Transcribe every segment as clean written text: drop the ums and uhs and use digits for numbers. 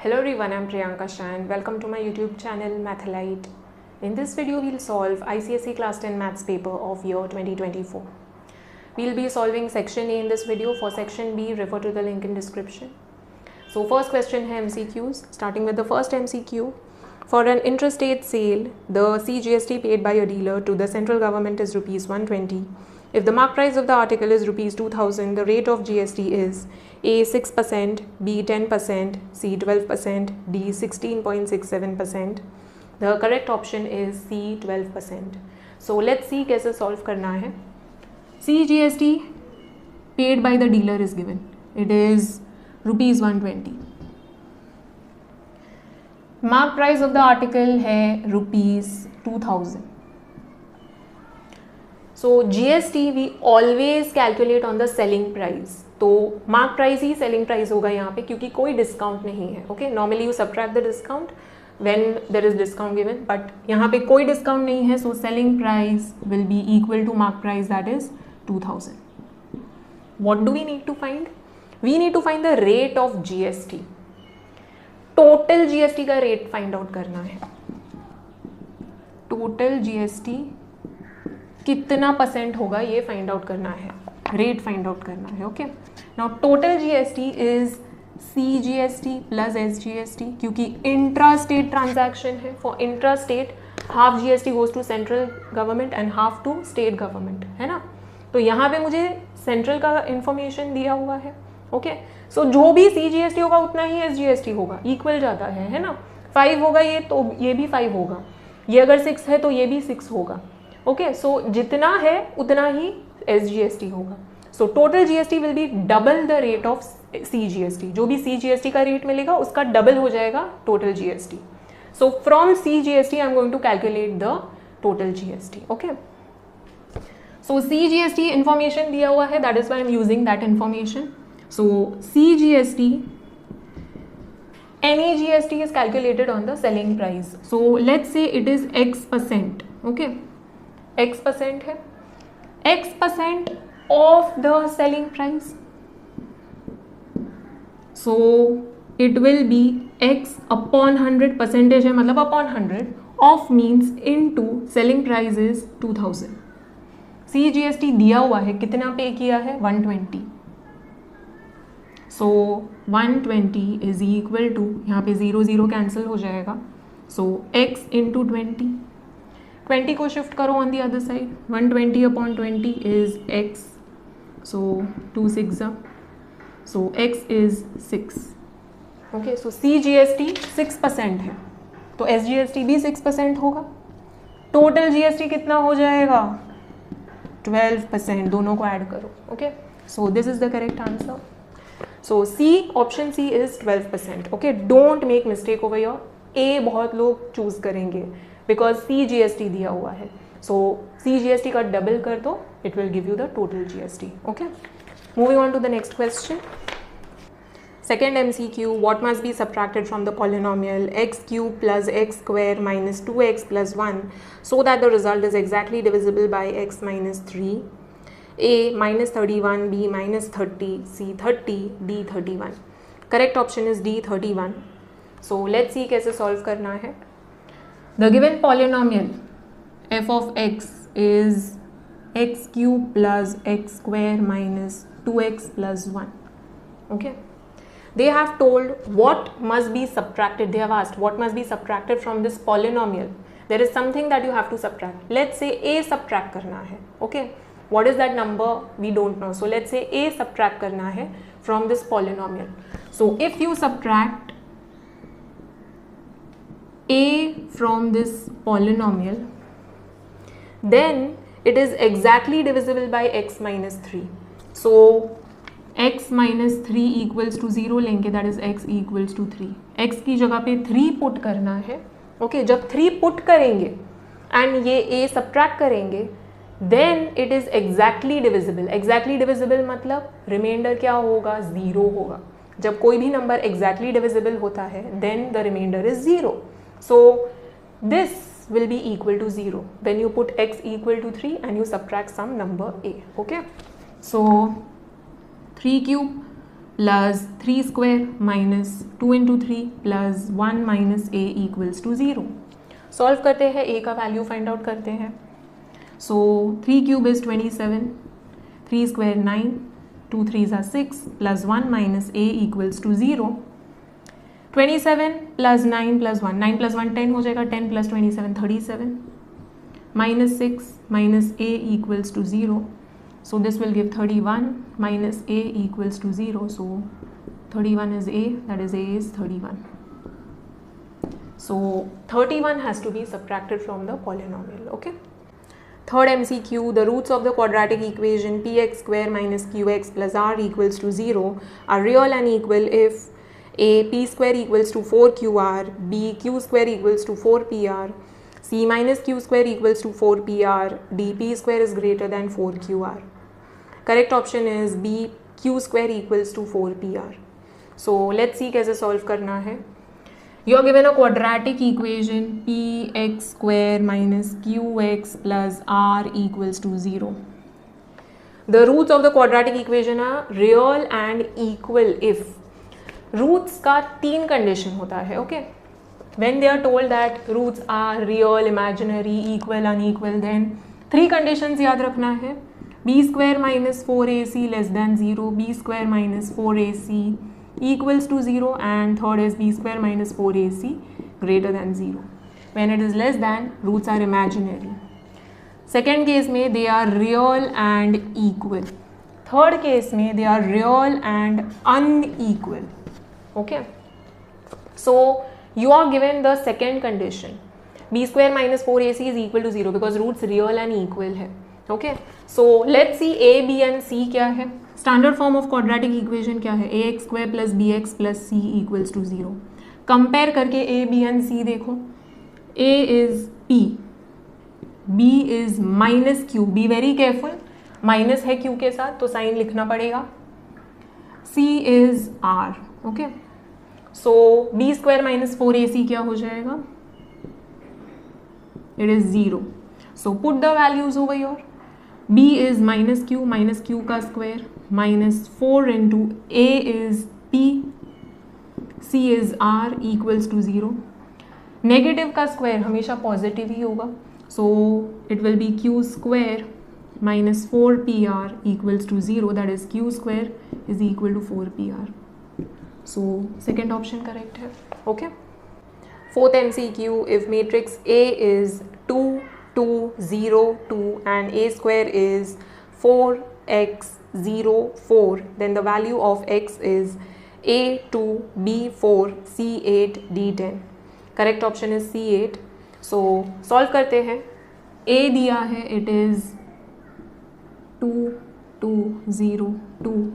Hello everyone, I'm Priyanka Shah and welcome to my YouTube channel Mathalite. In this video, we'll solve ICSE Class 10 Maths paper of year 2024. We'll be solving section A in this video. For section B, refer to the link in description. So first question है MCQs. Starting with the first MCQ. For an intrastate sale, the CGST paid by a dealer to the central government is rupees 120. If the mark price of the article is rupees 2000, the rate of GST is A 6%, B 10%, C 12%, D 16.67%. The correct option is C 12%. So let's see कैसे solve करना है. CGST paid by the dealer is given. It is rupees 120. Mark price of the article है rupees 2000. So GST we always calculate on the selling price. तो mark price ही selling price होगा यहाँ पे क्योंकि कोई डिस्काउंट नहीं है. Okay, normally you subtract the discount when there is discount given, but यहाँ पे कोई डिस्काउंट नहीं है. So selling price will be equal to mark price, that is 2000. What do we need to find? We need to find the rate of GST. Total GST का rate find out करना है. Total GST कितना percent होगा ये find out करना है, rate find out करना है. Okay, now total GST is CGST plus SGST क्योंकि इंट्रा स्टेट ट्रांजैक्शन है. For intra state half GST goes to central government and half to state government, है ना. तो यहाँ पे मुझे सेंट्रल का इंफॉर्मेशन दिया हुआ है. ओके, सो जो भी सीजीएसटी होगा उतना ही एसजीएसटी होगा, इक्वल जाता है ना. 5 होगा ये तो ये भी 5 होगा, ये अगर 6 है तो ये भी 6 होगा. ओके, सो जितना है उतना ही एसजीएसटी होगा. So total GST will be double the rate of CGST. जो भी सीजीएसटी का रेट मिलेगा उसका डबल हो जाएगा total GST. So from CGST I am going to calculate the total GST. Okay, so CGST information दिया हुआ है, that is why I am using that information. So CGST, any GST is calculated on the selling price. So let's say it is X%. Okay, X% है, X% of the selling price. So it will be X upon 100. Percentage है मतलब upon 100 of means into selling price is 2000. CGST दिया हुआ है, कितना पे किया है? 120. सो 120 इज इक्वल टू, यहाँ पे 0 0 कैंसिल हो जाएगा. सो x इंटू 20 को शिफ्ट करो on the other side. 120 upon 20 is x. So 2 6 so x is 6. Okay, so CGST 6% है तो SGST भी 6% होगा. टोटल GST कितना हो जाएगा? 12%. दोनों को ऐड करो. Okay, so this is the correct answer. So C, option C is 12%. Okay, don't make mistake over here. A बहुत लोग चूज करेंगे because CGST दिया हुआ है. So CGST का डबल कर दो, it will give you the total GST. Okay, moving on to the next question. Second MCQ, what must be subtracted from the polynomial x cube plus x square minus 2x plus 1 so that the result is exactly divisible by x minus 3? A minus 31, B minus 30, C 30, D 31. Correct option is D 31. So let's see कैसे solve करना है. The given polynomial f of x is x cube plus x square minus 2x plus 1. Okay. They have told what must be subtracted. They have asked what must be subtracted from this polynomial. There is something that you have to subtract. Let's say A subtract करना है. Okay. What is that number? We don't know. So let's say A subtract करना है from this polynomial. So if you subtract A from this polynomial, then it is exactly divisible by x minus 3. So x minus 3 equals to 0 लेंगे, that is x equals to 3. x की जगह पे 3 put करना है. Okay, जब 3 put करेंगे and ये A subtract करेंगे, then it is exactly divisible. Exactly divisible मतलब रिमाइंडर क्या होगा? 0 होगा. जब कोई भी नंबर exactly divisible होता है then the remainder is 0. So this will be equal to 0 when you put x equal to 3 and you subtract some number A. Okay, so 3 cube plus 3 square minus 2 into 3 plus 1 minus a equals to 0. Solve करते हैं, a का value find out करते हैं. So 3 cube is 27, 3 square 9, 2 3s are 6 plus 1 minus a equals to 0. 27 plus 9 plus 1, 9 plus 1 10 हो जाएगा, 10 plus 27 37, minus 6 minus a equals to 0. So this will give 31 minus a equals to 0. So 31 is a, that is a is 31. So 31 has to be subtracted from the polynomial. Okay. Third MCQ, the roots of the quadratic equation px square minus qx plus r equals to 0 are real and equal if a p square equals to 4qr, b q square equals to 4pr, c minus q square equals to 4pr, d p square is greater than 4qr. Correct option is b q square equals to 4pr. So let's see कैसे solve करना है. You are given a quadratic equation px square minus qx plus r equals to 0. The roots of the quadratic equation are real and equal if. Roots का 3 condition होता है, okay? When they are told that roots are real, imaginary, equal, unequal, then 3 conditions याद रखना है. b square minus 4ac less than 0, b square minus 4ac equals to 0, and third is b square minus 4ac greater than 0. When it is less than, roots are imaginary. Second case में they are real and equal. Third case में they are real and unequal. Okay. So you are given the second condition. b square minus 4ac is equal to 0 because roots real and equal है. Okay. So let's see a, b and c क्या है. Standard form of quadratic equation क्या है, ax square plus bx plus c equals to 0. Compare करके a, b and c देखो. a is p, b is minus q. Be very careful, minus है q के साथ तो साइन लिखना पड़ेगा. c is r. Okay. So b square minus 4ac क्या हो जाएगा, it is 0. So put the values over your. b is minus q का square minus 4 into a is p, c is r equals to 0. Negative का square हमेशा positive ही होगा, so it will be q square minus 4pr equals to 0, that is q square is equal to 4pr. So second option correct है. Okay. Fourth MCQ, if matrix A is 2 2 0 2 and a square is 4x 0 4, then the value of x is a2 b4 c8 d10. Correct option is c8. So solve करते हैं. a दिया है, it is 2 2 0 2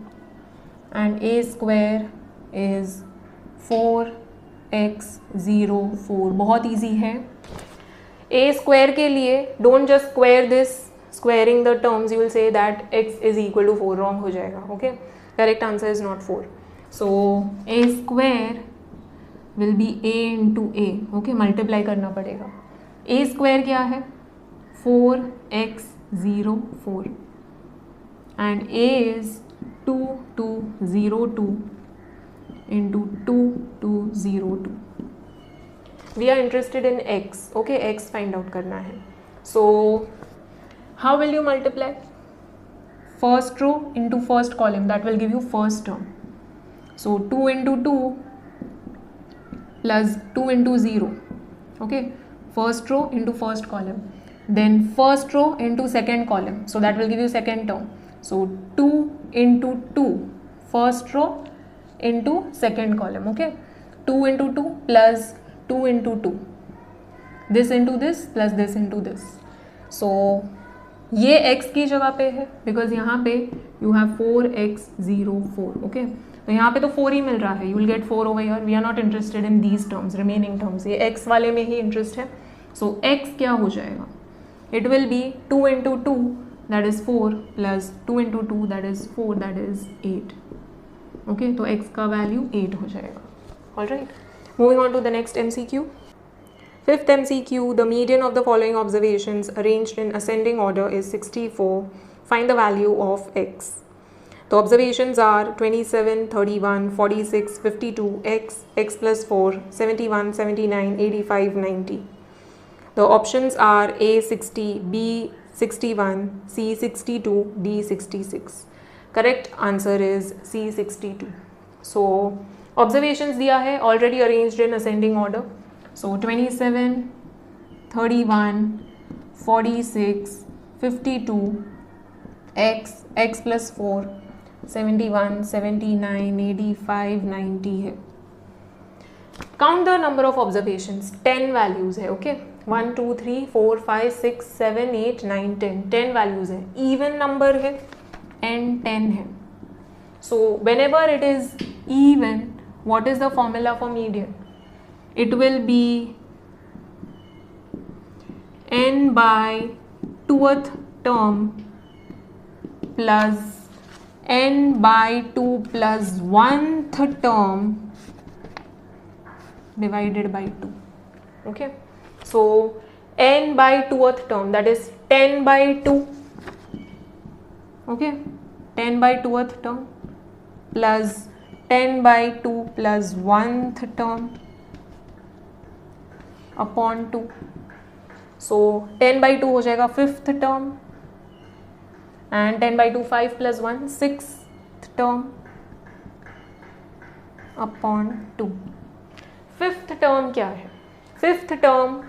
and a square is 4x 0 4. बहुत easy है. a square के लिए don't just square this, squaring the terms you will say that x is equal to 4. wrong हो जाएगा. Okay, correct answer is not 4. So a square will be a into a. Okay, multiply करना पड़ेगा. a square क्या है, 4x 0 4 and a is 2 2 0 2 into 2 2 0 2. We are interested in x. Okay, x find out करना है. So how will you multiply? First row into first column, that will give you first term. So 2 into 2 plus 2 into 0. Okay, first row into first column, then first row into second column, so that will give you second term. So 2 into 2 first row into second column. Okay, 2 into 2 plus 2 into 2, this into this plus this into this. So ये x की जगह पे है because यहाँ पे you have 4x 0 4. Okay, तो यहाँ पे तो 4 ही मिल रहा है, you will get 4 over here. We are not interested in these terms, remaining terms. ये x वाले में ही इंटरेस्ट है. So x क्या हो जाएगा, it will be 2 into 2 that is 4 plus 2 into 2 that is 4 that is 8. Okay, तो x का value 8 हो जाएगा. Alright, moving on to the next MCQ. Fifth MCQ, the median of the following observations arranged in ascending order is 64. Find the value of x. The observations are 27, 31, 46, 52, x plus 4, 71, 79, 85, 90. The options are A 60, B 61, C 62, D 66. Correct answer is C 62. So observations दिया है already arranged in ascending order. So 27, 31, 46, 52, x plus 4, 71, 79, 85, 90 है. Count the number of observations. 10 values है. Okay, 1 2 3 4 5 6 7 8 9 10. 10 values है. Even number है and 10 है. So whenever it is even, what is the formula for median? It will be n by 2th term plus n by 2 plus 1th term divided by 2. Okay, so n by 2th term, that is 10 by 2. Okay, 10 by 2th term plus 10 by 2 plus 1th term upon 2. So 10 by 2 हो जाएगा 5th term and 10 by 2 5 plus 1 6th term upon 2. 5th term क्या है? 5th term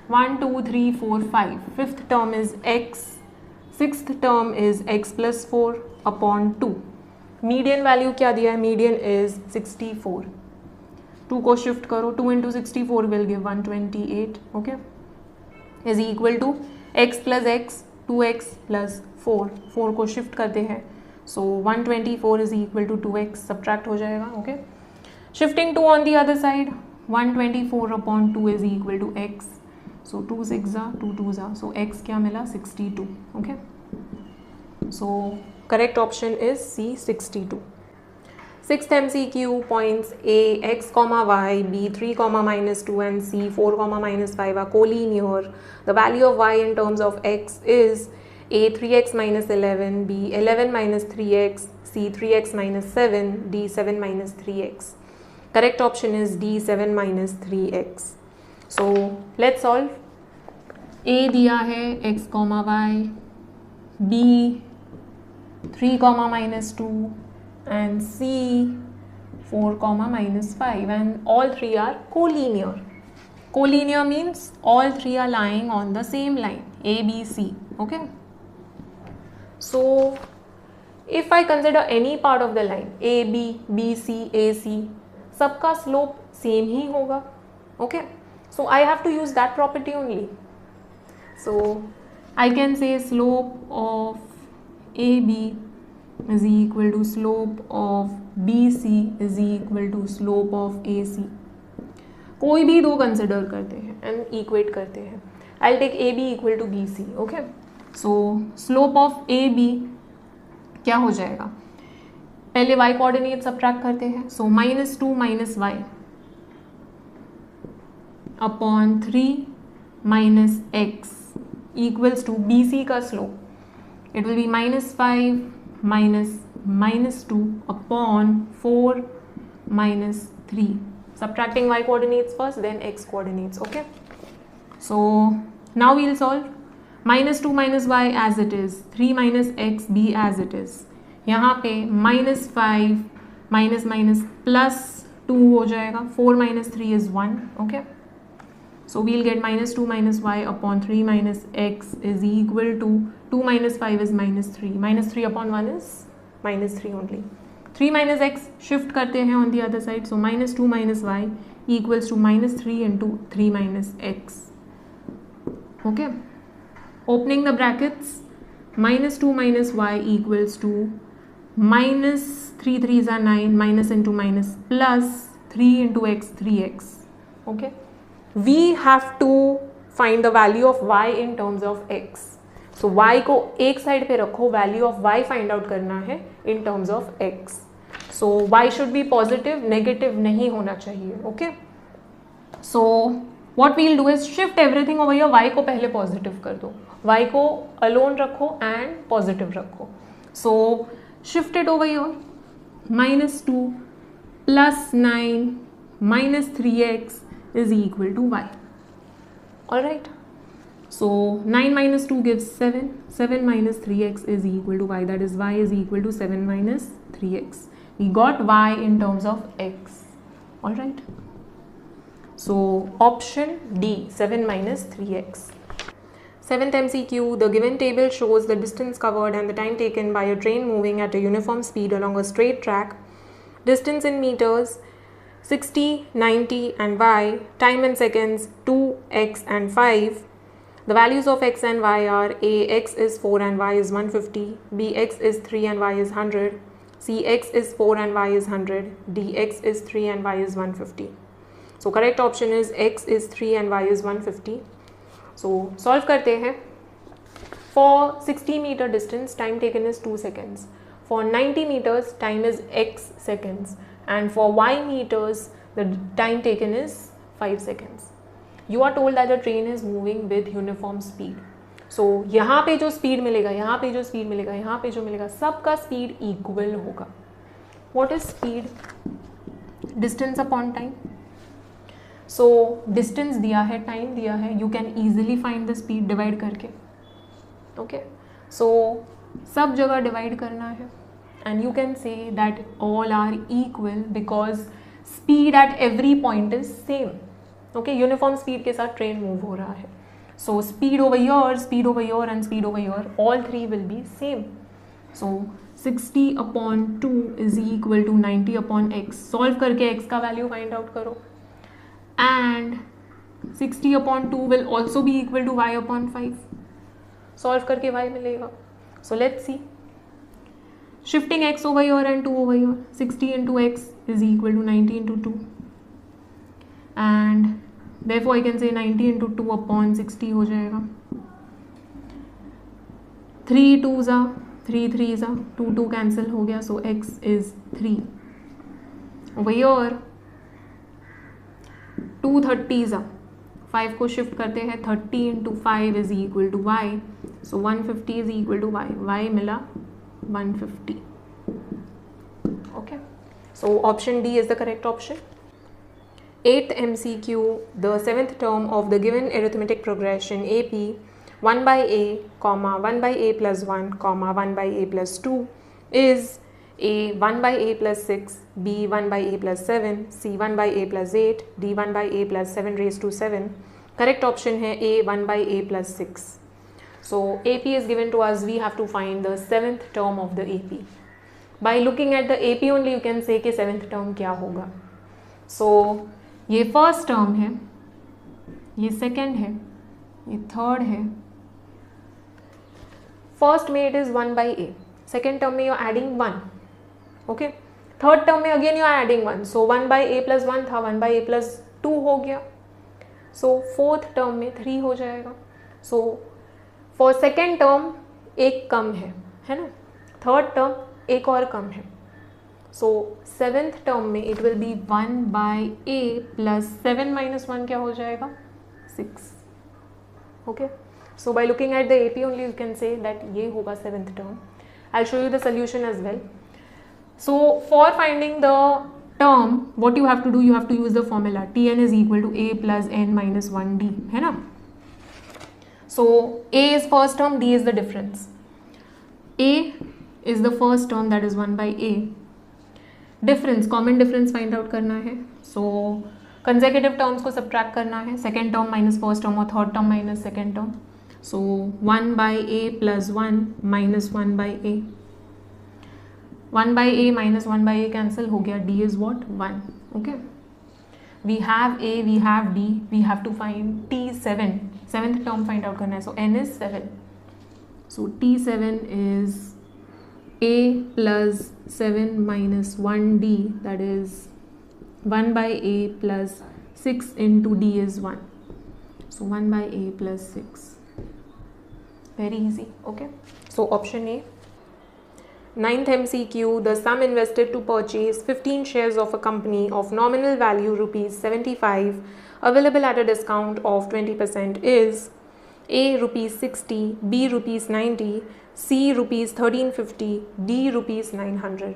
1 2 3 4 5. 5th term is x. 6th term is x plus 4 upon 2. Median value क्या दिया है? Median is 64. 2 को shift करो, 2 into 64 will give 128. Okay, is equal to x plus x 2x plus 4. 4 को shift करते हैं, so 124 is equal to 2x. Subtract हो जाएगा. Okay, shifting 2 on the other side, 124 upon 2 is equal to x. So 2 6 2 2 so x क्या मिला? 62. Okay, so correct option is C 62. Sixth MCQ points A x comma y, B 3 comma minus 2 and C 4 comma minus 5 are collinear. The value of y in terms of x is A 3x minus 11, B 11 minus 3x, C 3x minus 7, D 7 minus 3x. Correct option is D 7 minus 3x. So let's solve. A दिया है x comma y, B 3 comma minus 2 and C 4 comma minus 5, and all three are collinear. Collinear means all three are lying on the same line, A, B, C. Okay, so if I consider any part of the line A, B, B, C, A, C, सबका slope same ही होगा. Okay, so I have to use that property only. So I can say slope of AB is equal to slope of BC is equal to slope of AC. कोई भी दो consider करते हैं and equate करते हैं. I take AB equal to BC. Okay, so slope of AB क्या हो जाएगा? पहले y कोऑर्डिनेट सब्ट्रैक्ट करते हैं. So -2 minus y upon 3 minus x equals to BC का slope. It will be -5 minus -2 upon 4 minus 3. Subtracting y coordinates first, then x coordinates. Okay. So now we'll solve. -2 minus y as it is, 3 minus x be as it is. यहाँ पे -5 minus minus plus 2 हो जाएगा. 4 minus 3 is 1. Okay. So we'll get -2 minus y upon 3 minus x is equal to 2 minus 5 is -3. -3 upon 1 is -3 only. 3 minus x shift करते हैं on the other side. So -2 minus y equals to -3 into 3 minus x. Okay. Opening the brackets, -2 minus y equals to -3 3s are 9, minus into minus plus 3 into x 3x. Okay. We have to find the value of y in terms of x. So y को एक side पे रखो, value of y find out करना है in terms of x. So y should be positive, negative नहीं होना चाहिए. Okay. So what we'll do is shift everything over here. y को पहले positive कर दो, y को alone रखो and positive रखो. So shift it over here, minus 2 plus 9 minus 3x is equal to y. Alright, so 9 minus 2 gives 7, 7 minus 3x is equal to y, that is y is equal to 7 minus 3x. We got y in terms of x. Alright, so option D, 7 minus 3x. 7th MCQ, the given table shows the distance covered and the time taken by a train moving at a uniform speed along a straight track. Distance in meters, 60, 90 and y. Time in seconds, 2, x and 5. The values of x and y are a, x is 4 and y is 150. b, x is 3 and y is 100. c, x is 4 and y is 100. d, x is 3 and y is 150. So correct option is x is 3 and y is 150. So solve करते हैं. For 60 meter distance, time taken is 2 seconds. For 90 meters, time is x seconds. And for y meters, the time taken is 5 seconds. You are told that the train is moving with uniform speed. So यहाँ पे जो speed मिलेगा, यहाँ पे जो speed मिलेगा, यहाँ पे जो मिलेगा, सबका speed equal होगा. What is speed? Distance upon time. So distance दिया है, time दिया है, you can easily find the speed divide करके. Okay, so सब जगह divide करना है, and you can say that all are equal because speed at every point is same. Okay, uniform speed के साथ train move हो रहा है. So speed over here and speed over here, all three will be same. So 60 upon 2 is equal to 90 upon x. Solve करके x का value find out करो. And 60 upon 2 will also be equal to y upon 5. Solve करके y मिलेगा. So let's see. Shifting x over here and 2 over here. 60 into x is equal to 90 into 2. And therefore I can say 90 into 2 upon 60 हो जाएगा. 3 2s are 3 3s are 2 2 cancel हो गया. So x is 3. Over here 2 30s are 5 को shift करते हैं. 30 into 5 is equal to y. So 150 is equal to y. y मिला 150. Okay. So option D is the correct option. 8th MCQ, the 7th term of the given arithmetic progression AP 1 by a, 1 by a plus 1, 1 by a plus 2 is a 1 by a plus 6, b 1 by a plus 7, c 1 by a plus 8, d 1 by a plus 7 raised to 7. Correct option है a 1 by a plus 6. So AP is given to us, we have to find the 7th term of the AP. By looking at the AP only you can say कि 7th term क्या होगा. So ये first term है, ये second है, ये third है. First में it is 1 by a. Second term में you are adding 1. Okay. Third term में again you are adding 1. So 1 by a plus 1 था, 1 by a plus 2 हो गया. So fourth term में 3 हो जाएगा. So for second term एक कम है ना. Third term एक और कम है. So 7th term में it will be 1 by a plus 7 minus 1 क्या हो जाएगा? 6. Okay. So by looking at the AP only you can say that ये होगा 7th term. I'll show you the solution as well. So for finding the term, what you have to do, you have to use the formula Tn is equal to a plus n minus 1d, है ना? So a is first term, d is the difference. A is the first term, that is 1 by a. Difference, common difference find out करना है. So consecutive terms को subtract करना है. Second term minus first term और third term minus second term. So 1 by a plus 1 minus 1 by a. 1 by a minus 1 by a cancel हो गया. D is what? 1. Okay. We have a, we have d. We have to find T7. 7th term find out करना है. So n is 7. So T7 is a plus 7 minus 1d, that is 1 by a plus 6 into d is 1. So 1 by a plus 6. Very easy. Okay. So option A. 9th MCQ, the sum invested to purchase 15 shares of a company of nominal value rupees 75 available at a discount of 20% is A rupees 60, B rupees 90, C rupees 1350, D rupees 900.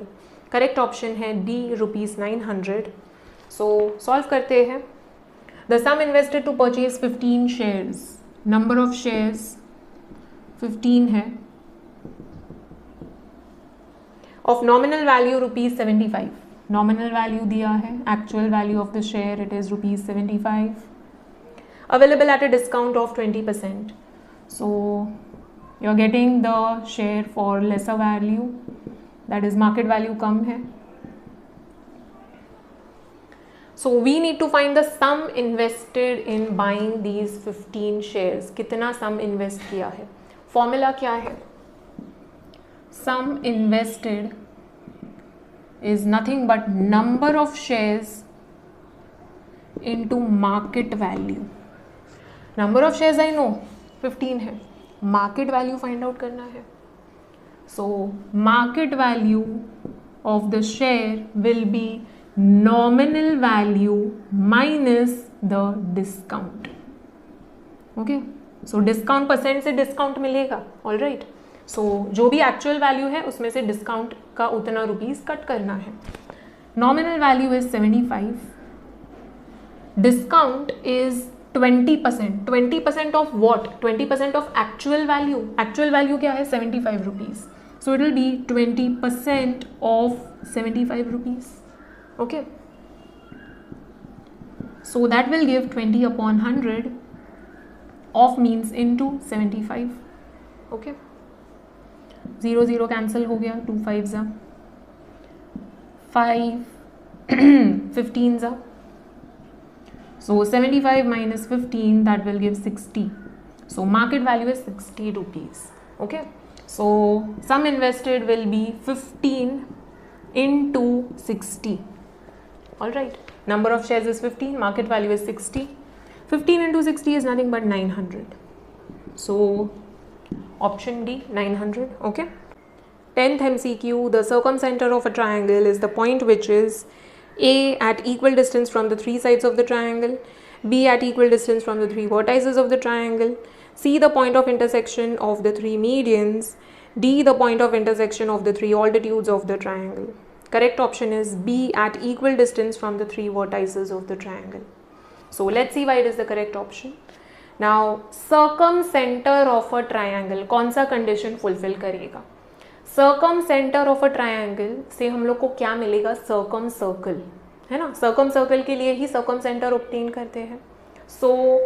Correct option है D rupees 900. So solve करते हैं. The sum invested to purchase 15 shares, number of shares 15 है, of nominal value rupees 75. Nominal value दिया है, actual value of the share it is rupees 75. Available at a discount of 20%. So you are getting the share for lesser value, that is market value कम है. So we need to find the sum invested in buying these 15 shares. कितना sum invest किया है. Formula क्या है. Sum invested is nothing but number of shares into market value. Number of shares I know 15 है, market value find out करना है. So market value of the share will be nominal value minus the discount. Okay, so discount percent से discount मिलेगा. All right. सो जो भी actual value है उसमें से डिस्काउंट का उतना रुपीस कट करना है. Nominal value is 75, discount is 20%. 20% of what. 20% of actual value. Actual value क्या है 75 rupees. So it will B 20% of 75 rupees. Okay, so that will give 20/100 of means into 75. Okay, 0 0 cancel हो गया, 2 5 जा 5 15 जा. So 75 minus 15 that will give 60. So market value is 60 rupees. Okay. So sum invested will be 15 into 60. All right. Number of shares is 15. Market value is 60. 15 into 60 is nothing but 900. So option D 900. Okay. 10th MCQ, the circumcenter of a triangle is the point which is A at equal distance from the 3 sides of the triangle, B at equal distance from the 3 vertices of the triangle, C the point of intersection of the 3 medians, D the point of intersection of the 3 altitudes of the triangle. Correct option is B at equal distance from the 3 vertices of the triangle. So let's see why it is the correct option. Now circumcenter of a triangle कौन सा condition fulfill करेगा. Circum of a triangle से हम लोग को क्या मिलेगा. Circum circle है ना. सर्कम सर्कल के लिए ही सर्कम सेंटर ऑब्टेन करते हैं. So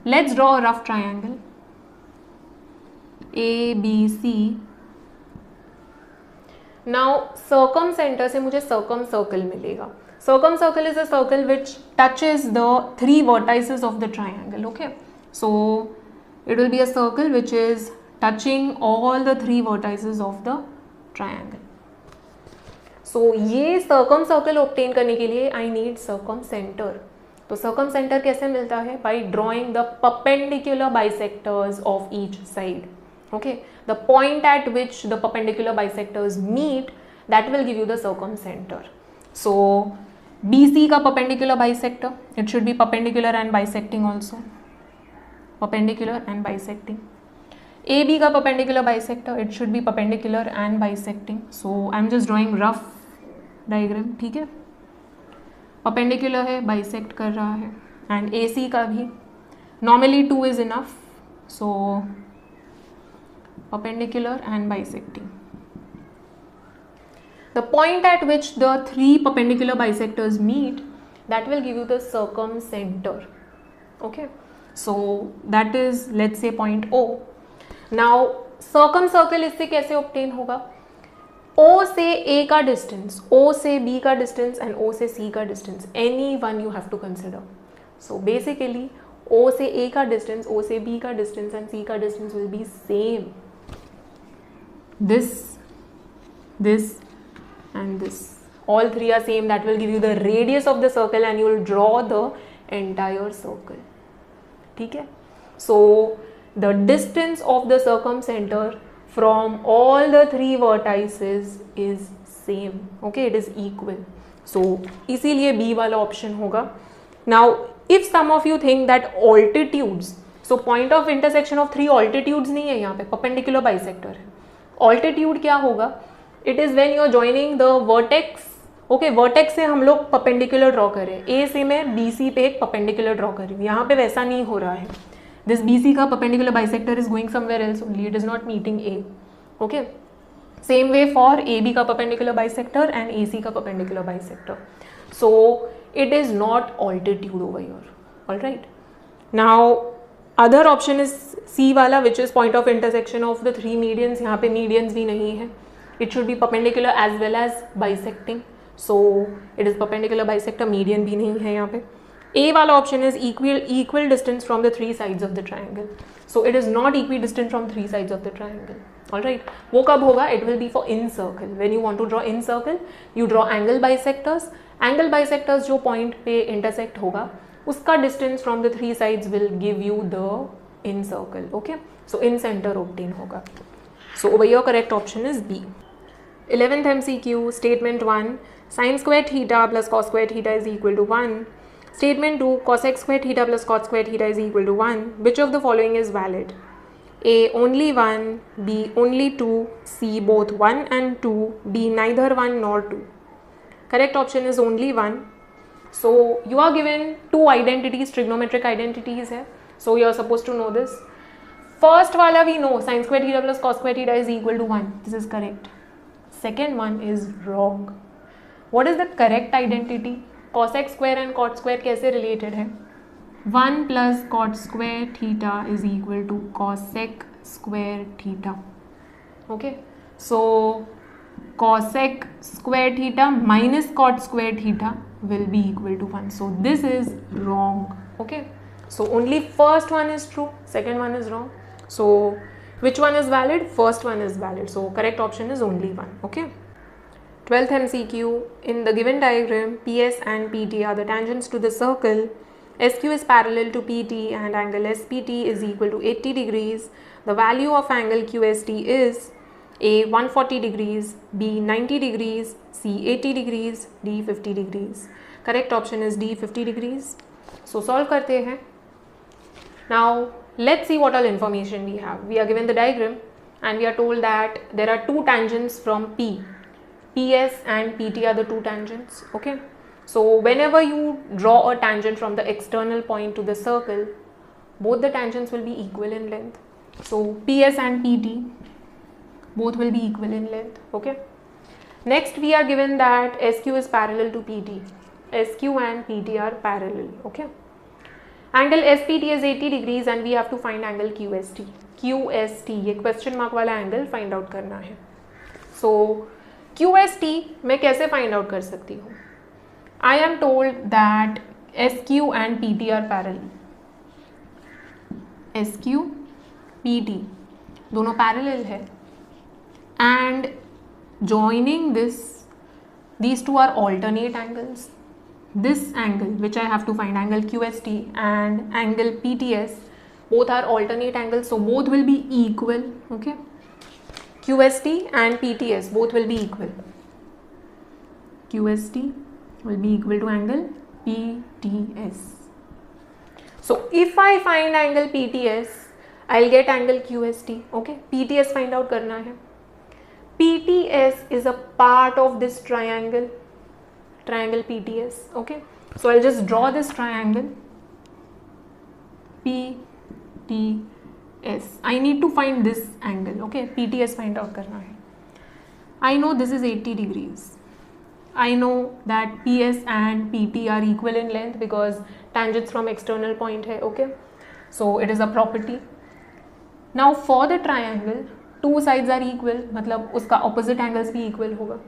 let's draw a rough triangle ABC. Now circum centre से मुझे सर्कम सर्कल मिलेगा. Circum circle is a circle which touches the 3 vertices of the triangle. Okay, so it will be a circle which is touching all the 3 vertices of the triangle. So ये circum circle obtain करने के लिए I need circumcenter. तो circumcenter कैसे मिलता है. By drawing the perpendicular bisectors of each side. Okay, the point at which the perpendicular bisectors meet, that will give you the circumcenter. So BC का perpendicular bisector, it should be perpendicular and bisecting also. Perpendicular and bisecting. AB का perpendicular bisector, it should be perpendicular and bisecting. So I'm just drawing rough diagram. ठीक है, perpendicular है, bisect कर रहा है. And AC का भी normally 2 is enough. So perpendicular and bisecting. The point at which the 3 perpendicular bisectors meet, that will give you the circumcenter. Okay, so that is, let's say, point O. Now circumcircle इससे कैसे obtain होगा. O से A का distance, O से B का distance and O से C का distance, any one you have to consider. So basically O से A का डिस्टेंस, O से B का डिस्टेंस एंड C का distance will be same. this and this, all 3 are same. That will give you the radius of the circle and you will draw the entire circle. ठीक है. So the distance of the circumcenter from all the 3 vertices is same. Okay, it is equal. So इसीलिए B वाला option होगा. Now if some of you think that altitudes so point of intersection of three altitudes नहीं है यहाँ पे, perpendicular bisector है. Altitude क्या होगा? It is when you are joining the vertex. Okay, vertex से हम लोग परपेंडिकुलर ड्रॉ करें. ए से मैं बी सी पे एक परपेंडिकुलर ड्रॉ करी. यहाँ पे वैसा नहीं हो रहा है. दिस बी सी का perpendicular bisector is going somewhere else only, it is not meeting A. Okay, same way for A B का perpendicular bisector and A C का perpendicular bisector. So it is not altitude over here. Alright, now other option is C वाला, which is point of intersection of the three medians. यहाँ पे medians भी नहीं है. It should be perpendicular as well as bisecting. So it is perpendicular bisector, median भी नहीं है यहाँ पे. ए वाला option is equal distance from the three sides of the triangle. So it is not equidistant from three sides of the triangle. Alright, वो कब होगा? It will be for in circle. When you want to draw in circle, you draw angle bisectors. Angle bisectors जो point पे intersect होगा, उसका distance from the three sides will give you the in circle. Okay, so in center obtain होगा. So over here correct option is B. 11th MCQ, statement 1, sin square theta plus cos square theta is equal to 1. Statement 2, cosec square theta plus cot square theta is equal to 1. Which of the following is valid? A, only 1, B, only 2, C, both 1 and 2, D, neither 1 nor 2. Correct option is only 1. So you are given two identities, trigonometric identities hai. So you are supposed to know this. First wala we know, sin square theta plus cos square theta is equal to 1. This is correct. Second one is wrong. What is the correct identity? cosec square and cot square कैसे related है? 1 plus cot square theta is equal to cosec square theta. Okay, so cosec square theta minus cot square theta will be equal to 1. So this is wrong. Okay, so only first one is true, second one is wrong. So which one is valid? First one is valid. So correct option is only 1. Okay. 12th MCQ, in the given diagram, PS and PT are the tangents to the circle. SQ is parallel to PT and angle SPT is equal to 80 degrees. The value of angle QST is A, 140 degrees, B, 90 degrees, C, 80 degrees, D, 50 degrees. Correct option is D, 50 degrees. So solve karte hain. Now let's see what all information we have. We are given the diagram and we are told that there are two tangents from P. PS and PT are the two tangents. Okay, so whenever you draw a tangent from the external point to the circle, both the tangents will be equal in length. So PS and PT both will be equal in length. Okay, next we are given that SQ is parallel to PT. SQ and PT are parallel. Okay, angle SPT is 80 degrees and we have to find angle QST. QST ये question mark वाला angle find out करना है. So QST मैं कैसे find out कर सकती हूँ? I am told that SQ and PT are parallel. SQ PT दोनों पैरेलल है and joining this, these two are alternate angles. This angle which I have to find, angle QST and angle PTS, both are alternate angles, so both will be equal. Okay, QST and PTS both will be equal. QST will be equal to angle PTS. So if I find angle PTS, I'll get angle QST. Okay, PTS find out करना है. PTS is a part of this triangle PTS. Okay, so I'll just draw this triangle PTS. I need to find this angle. Okay, PTS find out करना है. I know this is 80 degrees. I know that PS and PT are equal in length because tangents from external point है. Okay, so it is a property. Now for the triangle, two sides are equal, मतलब उसका opposite angles भी equal होगा,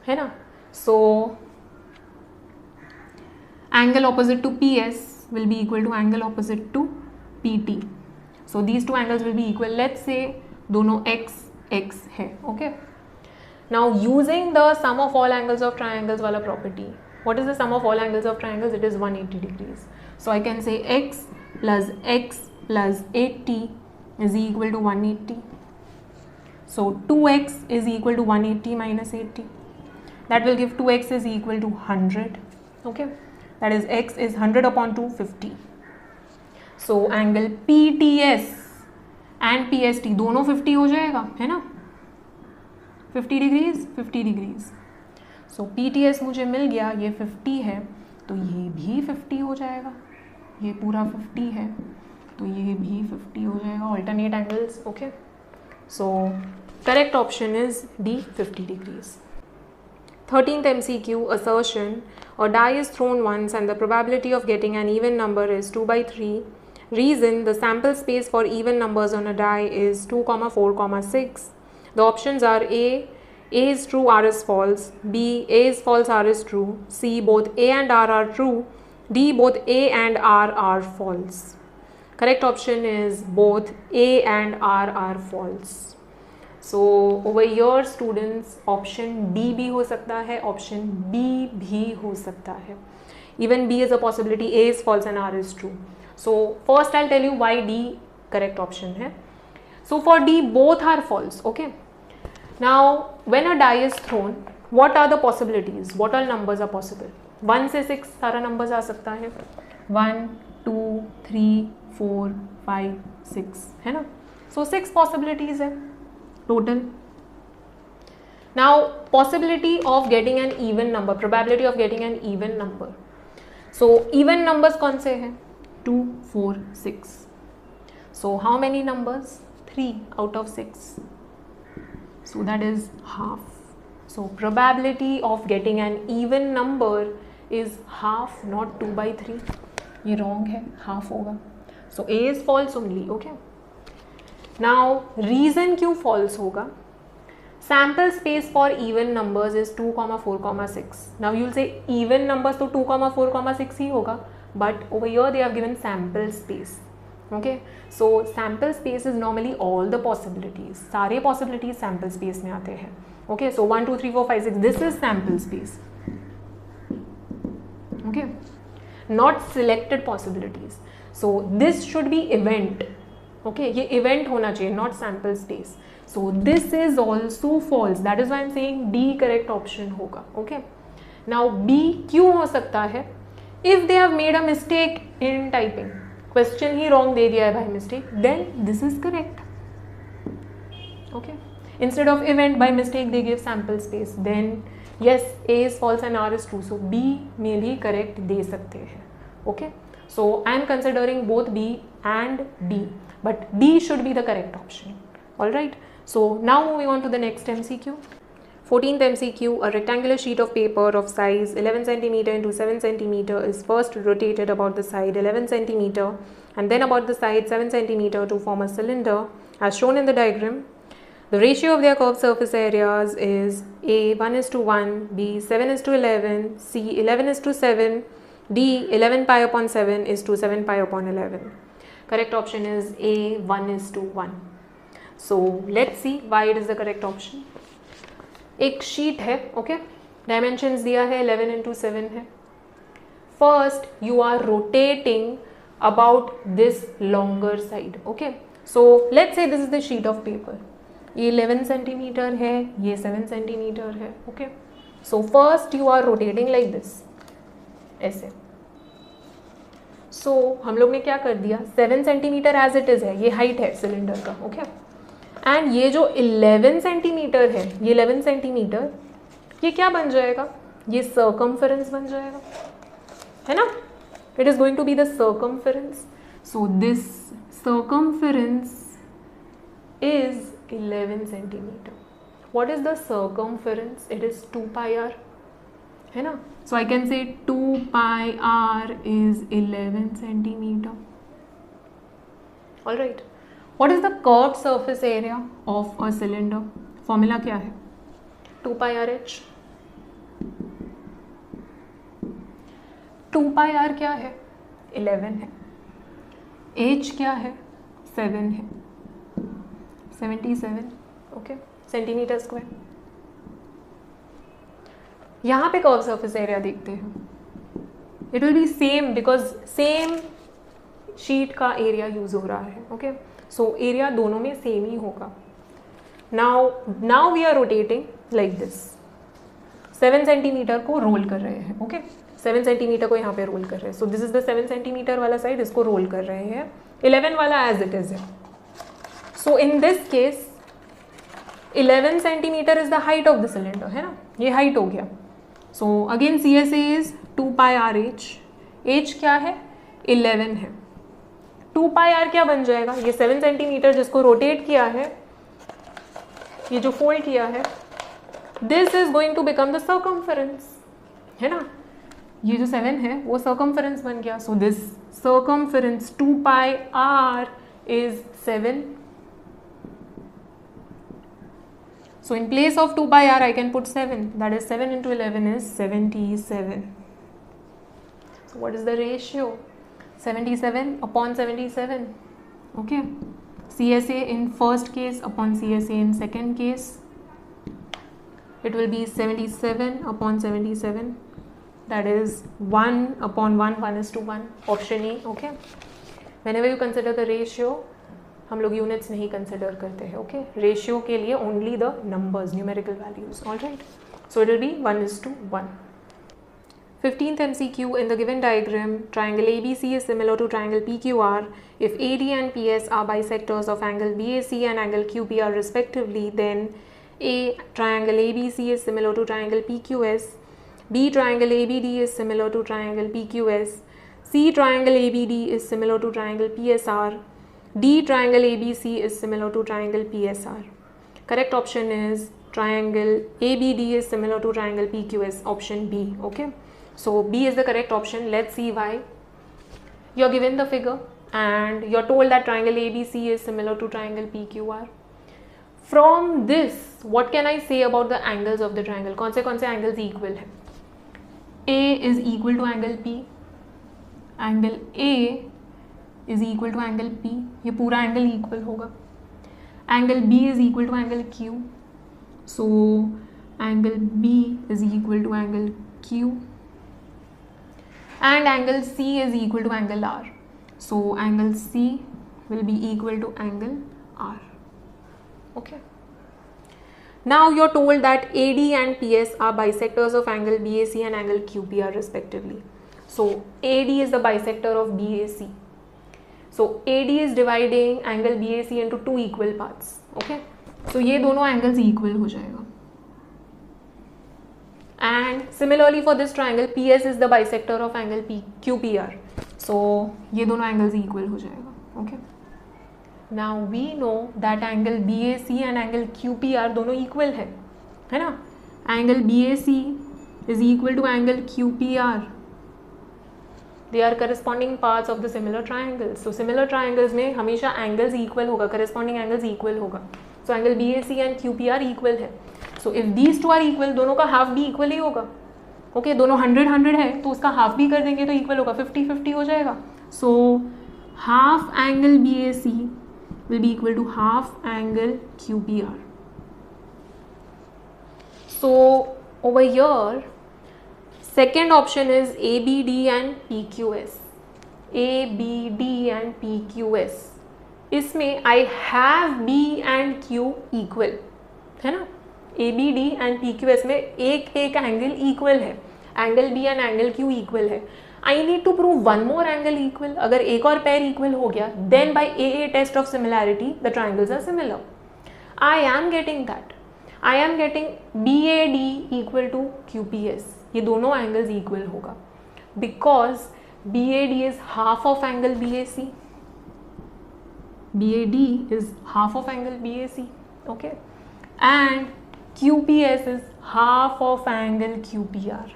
है ना? So angle opposite to PS will be equal to angle opposite to PT. So these two angles will be equal. Let's say दोनों x है. Okay. Now using the sum of all angles of triangles वाला property, what is the sum of all angles of triangles? It is 180 degrees. So I can say x plus 80 is equal to 180. So 2x is equal to 180 minus 80. That will give 2x is equal to 100. Okay. That is x is 100 upon 250. So angle PTS and PST दोनों 50 हो जाएगा, है ना, 50 degrees 50 degrees. सो PTS मुझे मिल गया, ये 50 है तो ये भी 50 हो जाएगा, ये पूरा 50 है तो ये भी 50 हो जाएगा, alternate angles, okay. So correct option is D, 50 degrees. 13th MCQ assertion, a die is thrown once and the probability of getting an even number is 2/3. Reason, the sample space for even numbers on a die is 2, 4, 6. The options are A is true, R is false, B, A is false, R is true, C, both A and R are true, D, both A and R are false. Correct option is both A and R are false. So over here students, option D भी हो सकता है, option B भी हो सकता है, even B is a possibility, A is false and R is true. So first I'll tell you why D correct option है. So for D both are false, okay. Now when a die is thrown, what are the possibilities, what all numbers are possible? 1 से 6 सारा numbers आ सकता है, 1 2 3 4 5 6, है ना. So 6 possibilities है total. Now possibility of getting an even number, probability of getting an even number. So even numbers कौन से हैं? 2 4 6. So how many numbers? 3 out of 6. So that is half. So probability of getting an even number is half, not 2/3. ये wrong है, half होगा. So A is false only, okay. Now reason क्यों false होगा? Sample space for even numbers is 2, 4, 6. Now you'll say even numbers तो 2, 4, 6 ही होगा, but over here they have given sample space. Okay, so sample space is normally all the possibilities. सारे possibilities sample space में आते हैं. Okay, so 1 2 3 4 5 6 this is sample space. Okay, not selected possibilities. So this should be event. Okay, ये event होना चाहिए, not sample space. So this is also false. That is why I am saying D correct option होगा. Okay. Now B क्यों हो सकता है? If they have made a mistake in typing, question he wrong दे दिया है by mistake, then this is correct. Okay. Instead of event by mistake they give sample space. Then yes, A is false and R is true. So B में भी correct दे सकते हैं. Okay. So I am considering both B and D, but D should be the correct option. All right. So now moving on to the next MCQ. 14th MCQ, a rectangular sheet of paper of size 11 cm into 7 cm is first rotated about the side 11 cm and then about the side 7 cm to form a cylinder as shown in the diagram. The ratio of their curved surface areas is A 1:1, B 7:11, C 11:7, D 11 pi upon 7 is to 7 pi upon 11. Correct option is A 1:1. So let's see why it is the correct option. एक sheet है, okay, dimensions दिया है 11 into 7 है. First you are rotating about this longer side, okay. So let's say this is the sheet of paper. ये 11 centimetre है, ये 7 centimetre है, okay. So first you are rotating like this, ऐसे. So हम लोग ने क्या कर दिया, 7 सेंटीमीटर एज इट इज है, ये हाइट है सिलेंडर का, ओके. एंड ये जो 11 सेंटीमीटर है, ये 11 सेंटीमीटर, ये क्या बन जाएगा, ये सर्कमफेरेंस बन जाएगा, है ना. It is going to be the circumference. So this circumference is 11 centimetre. What is the circumference? It is 2 pi r, है ना. सो I can say 2 pi r is 11 centimetre. All right. What is the curved surface area of a cylinder? Formula क्या है? 2 pi r h. 2 pi r क्या है? 11 है. h क्या है? 7 है. 77, ओके, सेंटीमीटर स्क्वायर. यहाँ पे कर्व सरफेस एरिया देखते हैं. It will be same because same sheet का एरिया यूज हो रहा है, ओके. सो एरिया दोनों में सेम ही होगा. Now we are rotating like this. 7 centimetre को रोल कर रहे हैं, ओके. 7 सेंटीमीटर को यहाँ पे रोल कर रहे हैं. So this is the 7 centimetre वाला साइड, इसको रोल कर रहे हैं. 11 वाला एज इट इज है. So in this case 11 centimetre is the height of the cylinder, है ना, ये हाइट हो गया. So again C S A is 2 pi r h. H क्या है, 11 है. 2 पाई आर क्या बन जाएगा, ये 7 सेंटीमीटर जिसको रोटेट किया है, ये जो फोल्ड किया है, this is going to become the circumference, है ना. ये जो 7 है वो सर्कमफेरेंस बन गया. So this circumference 2 pi r is 7. So in place of 2 pi r I can put 7, that is 7 into 11 is 77. So what is the ratio? 77 upon 77. Okay. CSA in first case upon CSA in second case. It will be 77 upon 77. That is 1 upon 1, 1 is to 1. Option E. Okay. Whenever you consider the ratio, हम लोग units नहीं consider करते हैं. Okay, ratio के लिए only the numbers, numerical values. Alright, so it will B 1:1. 15th MCQ. In the given diagram, triangle ABC is similar to triangle PQR. If AD and PS are bisectors of angle BAC and angle QPR respectively, then A triangle ABC is similar to triangle PQS. B triangle ABD is similar to triangle PQS. C triangle ABD is similar to triangle PSR. D triangle ABC is similar to triangle PSR. Correct option is triangle ABD is similar to triangle PQS, option B. Okay, so B is the correct option. Let's see why. You're given the figure and you're told that triangle ABC is similar to triangle PQR. From this, what can I say about the angles of the triangle? कौन से angles equal है? A is equal to angle P. Angle A is equal to angle P. ये पूरा angle equal होगा. Angle B is equal to angle Q. So angle B is equal to angle Q. And angle C is equal to angle R. So angle C will be equal to angle R. Okay. Now you're told that AD and PS are bisectors of angle BAC and angle QPR respectively. So AD is the bisector of BAC. So AD is dividing angle BAC into 2 equal parts. Okay. So ये दोनों angles equal हो जाएगा. And similarly for this triangle, PS is the bisector of angle QPR. So ये दोनों angles equal हो जाएगा. Okay. Now we know that angle BAC and angle QPR दोनों equal है ना? Angle BAC is equal to angle QPR. They are corresponding parts of the similar triangles. So similar triangles में हमेशा angles equal होगा, corresponding angles equal होगा. So angle BAC and QPR equal है. So if these two are equal, दोनों का half भी equal ही होगा. Okay, दोनों 100 है तो उसका half भी कर देंगे तो equal होगा, 50-50 हो जाएगा. So half angle BAC will be equal to half angle QPR. So over here, second option is ABD and PQS. ABD and PQS. इसमें I have B and Q equal, है ना. ABD and PQS में एक angle equal है. Angle B and angle Q equal है. I need to prove one more angle equal. अगर एक और पेयर इक्वल हो गया, then by AA test of similarity, the triangles are similar. I am getting that. I am getting BAD equal to QPS. ये दोनों angles equal होगा because BAD is half of angle BAC. BAD is half of angle BAC. Okay, and QPS is half of angle QPR.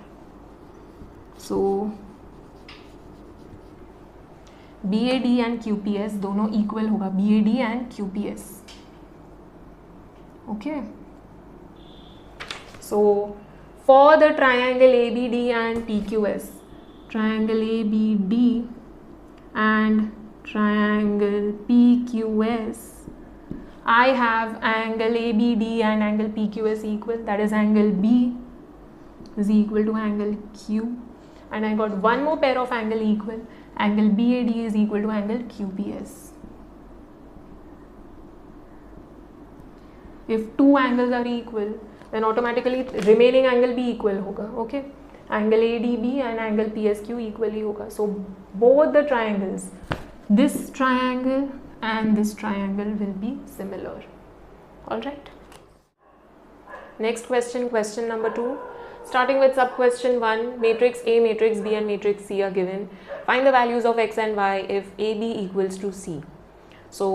So BAD and QPS दोनों equal होगा. BAD and QPS. Okay. So for the triangle ABD and PQS, triangle ABD and triangle PQS, I have angle ABD and angle PQS equal. That is angle B is equal to angle Q, and I got one more pair of angle equal. Angle BAD is equal to angle QPS. If two angles are equal, then automatically remaining angle भी equal होगा. Okay, angle A D B and angle P S Q equally होगा. So both the triangles, this triangle and this triangle will be similar. All right. Next question, question number 2. Starting with sub question 1, matrix A, matrix B and matrix C are given. Find the values of x and y if AB equals to C. So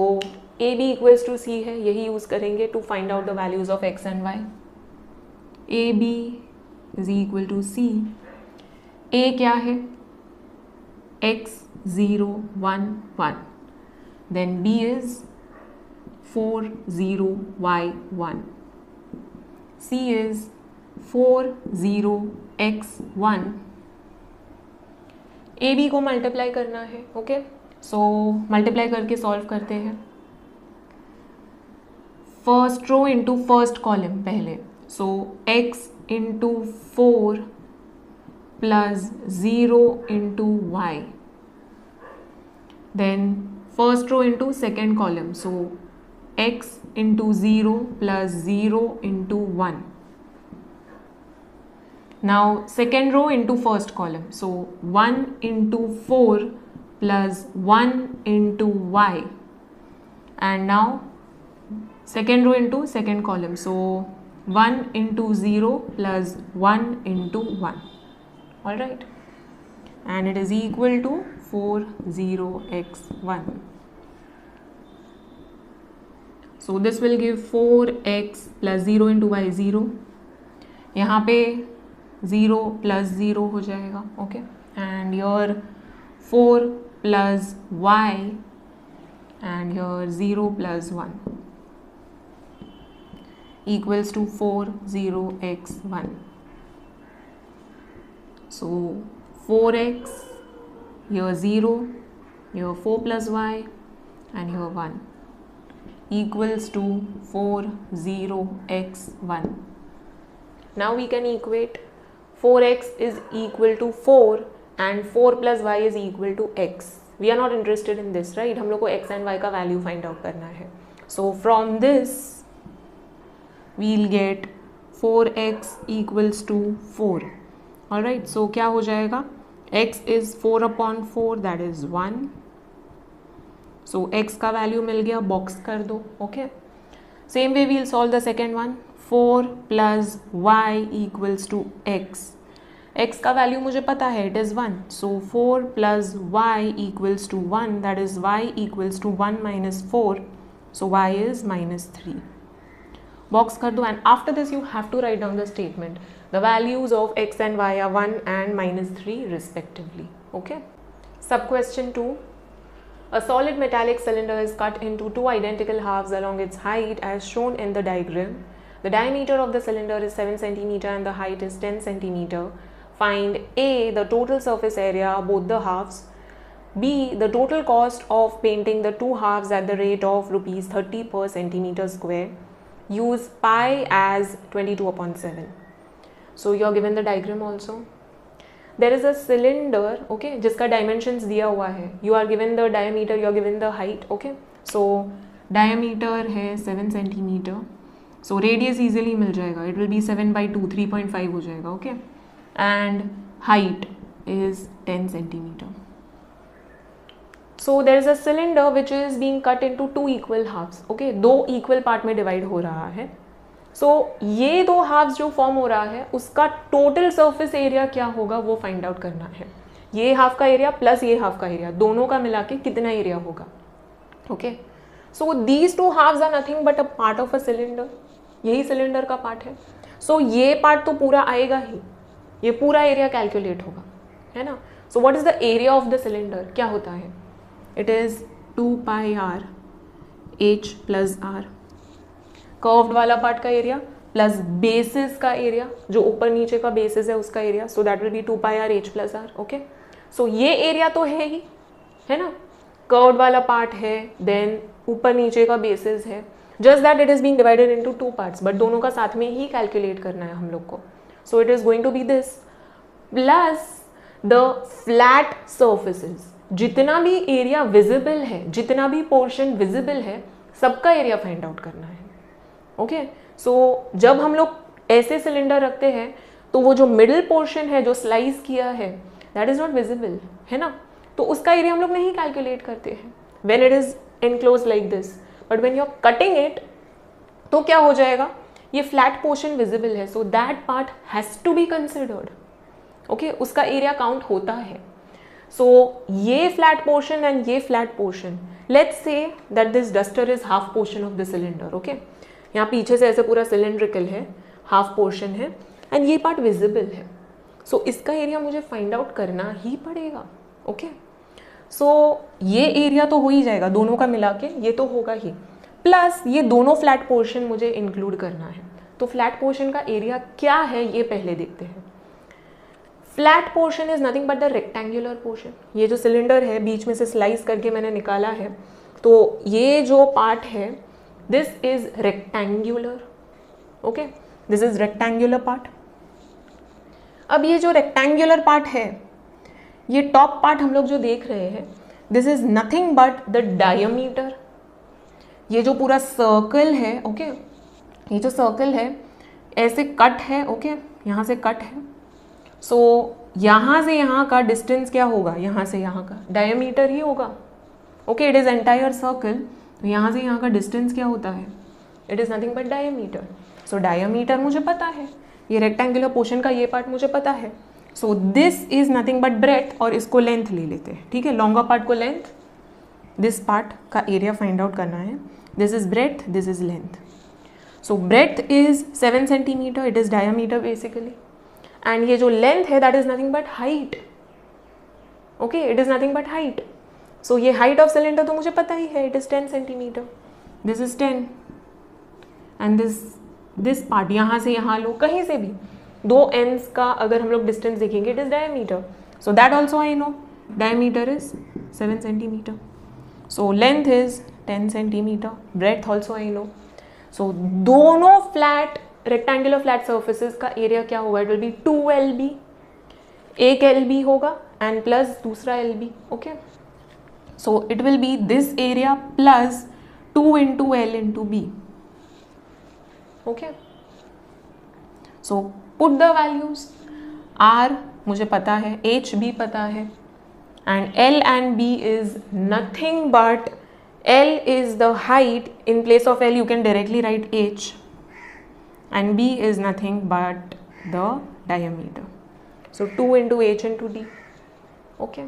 AB equals to C है, यही use करेंगे to find out the values of x and y. AB is equal to C. A क्या है? x 0 1 1. Then B is 4 0 y 1. C is 4 0 x 1. AB को multiply करना है. Okay, so multiply करके solve करते हैं. First row into first column पहले. So x into 4 plus 0 into y. Then first row into second column, so x into 0 plus 0 into 1. Now second row into first column, so 1 into 4 plus 1 into y. And now second row into second column, so 1 into 0 plus 1 into 1. All right, and it is equal to 4 0 x 1. So this will give 4x plus 0 into y 0. यहाँ पे 0 plus 0 हो जाएगा. Okay, and your 4 plus y and your 0 plus 1 equals to 4 0 x 1. So 4x, here 0, here 4 plus y and here 1 equals to 4 0 x 1. Now we can equate 4x is equal to 4 and 4 plus y is equal to x. We are not interested in this, right? हम लोग को x and y का value find out करना है. So from this we'll get 4x equals to 4. Alright, so क्या हो जाएगा? x is 4 upon 4, that is 1. So x का वैल्यू मिल गया, बॉक्स कर दो. Okay, same way we'll solve the second one. 4 plus y equals to x. x का value मुझे पता है, it is 1. So 4 plus y equals to 1, that is y equals to 1 minus 4. So y is -3. Box कर दो, and after this you have to write down the statement. The values of x and y are 1 and -3 respectively. Okay. Sub question 2. A solid metallic cylinder is cut into two identical halves along its height as shown in the diagram. The diameter of the cylinder is 7 cm and the height is 10 cm. Find A, the total surface area of both the halves. B, the total cost of painting the two halves at the rate of rupees 30 per centimeter square. Use pi as 22 upon 7. So you are given the diagram also. There is a cylinder, okay, जिसका dimensions दिया हुआ है. You are given the diameter, you are given the height, okay. So diameter है 7 cm. So radius easily मिल जाएगा. It will be 7/2, 3.5 हो जाएगा, okay. And height is 10 cm. So there is a cylinder which is being cut into two equal halves, okay. दो equal part में divide हो रहा है. So ये दो हाफ्स जो फॉर्म हो रहा है उसका टोटल सरफेस एरिया क्या होगा वो फाइंड आउट करना है. ये हाफ का एरिया प्लस ये हाफ का एरिया, दोनों का मिला के कितना एरिया होगा. Okay, so these two halves are nothing but a part of a cylinder. यही सिलेंडर का पार्ट है. सो ये पार्ट तो पूरा आएगा ही, ये पूरा एरिया कैलकुलेट होगा, है ना. So what is the area of the cylinder? क्या होता है? It is 2 pi r h plus r. Curved वाला पार्ट का एरिया प्लस बेसिस का एरिया, जो ऊपर नीचे का बेसिस है उसका area. So that will be 2 pi r h plus r. Okay, so ये एरिया तो है ही, है ना. कर्व्ड वाला पार्ट है, देन ऊपर नीचे का बेसिस है. Just that it is being divided into two parts, but दोनों का साथ में ही कैलकुलेट करना है हम लोग को. So it is going to be this plus the flat surfaces. जितना भी एरिया विजिबल है, जितना भी पोर्शन विजिबल है, सबका एरिया फाइंड आउट करना है. ओके, सो जब हम लोग ऐसे सिलेंडर रखते हैं तो वो जो मिडिल पोर्शन है जो स्लाइस किया है दैट इज़ नॉट विजिबल, है ना, तो उसका एरिया हम लोग नहीं कैलकुलेट करते हैं when it is enclose like this, but when you are cutting it तो क्या हो जाएगा, ये फ्लैट पोर्शन विजिबल है, so that part has to be considered, okay, उसका एरिया काउंट होता है। सो ये फ्लैट पोर्शन एंड ये flat portion, let's say that this duster is half portion of the cylinder, okay, यहाँ पीछे से ऐसे पूरा सिलेंड्रिकल है, हाफ पोर्शन है एंड ये पार्ट विजिबल है, सो इसका एरिया मुझे फाइंड आउट करना ही पड़ेगा, ओके। सो ये एरिया तो हो ही जाएगा दोनों का मिला के, ये तो होगा ही, प्लस ये दोनों फ्लैट पोर्शन मुझे इंक्लूड करना है। तो फ्लैट पोर्शन का एरिया क्या है ये पहले देखते हैं। Flat portion is nothing but the rectangular portion, ये जो सिलेंडर है बीच में से स्लाइस करके मैंने निकाला है, तो ये जो पार्ट है this is rectangular, okay, this is rectangular part. अब ये जो रेक्टेंगुलर पार्ट है, ये टॉप पार्ट हम लोग जो देख रहे हैं, this is nothing but the diameter. ये जो पूरा सर्कल है, ओके, ये जो सर्कल है ऐसे कट है, ओके, यहाँ से कट है, सो यहाँ से यहाँ का डिस्टेंस क्या होगा, यहाँ से यहाँ का डायमीटर ही होगा, okay, it is entire circle, तो यहाँ से यहाँ का डिस्टेंस क्या होता है, it is nothing but diameter. So diameter मुझे पता है, ये रेक्टेंगुलर पोर्शन का ये पार्ट मुझे पता है, so this is nothing but breadth, और इसको लेंथ ले लेते हैं, ठीक है, लॉन्गर पार्ट को लेंथ, दिस पार्ट का एरिया फाइंड आउट करना है, this is breadth, this is length. So breadth is 7 centimetre, it is diameter basically, and ये जो लेंथ है that is nothing but height, okay, it is nothing but height. So ये height of cylinder तो मुझे पता ही है, it is 10 centimetre, this is 10, and this part यहाँ से यहाँ लो, कहीं से भी दो एंड्स का अगर हम लोग डिस्टेंस देखेंगे it is diameter, so that also I know, diameter is 7 centimetre, so length is 10 centimetre, breadth also I know. So दोनों फ्लैट रेक्टेंगुलर फ्लैट सर्फेसिस का एरिया क्या होगा, इट विल बी 2 LB, एक LB होगा and plus दूसरा LB, okay, so it will be this area plus 2 into L into B, okay. So put the values, R मुझे पता है, H भी पता है, and L and B is nothing but L is the height, in place of L you can directly write H, and B is nothing but the diameter. So 2 into H into D, okay.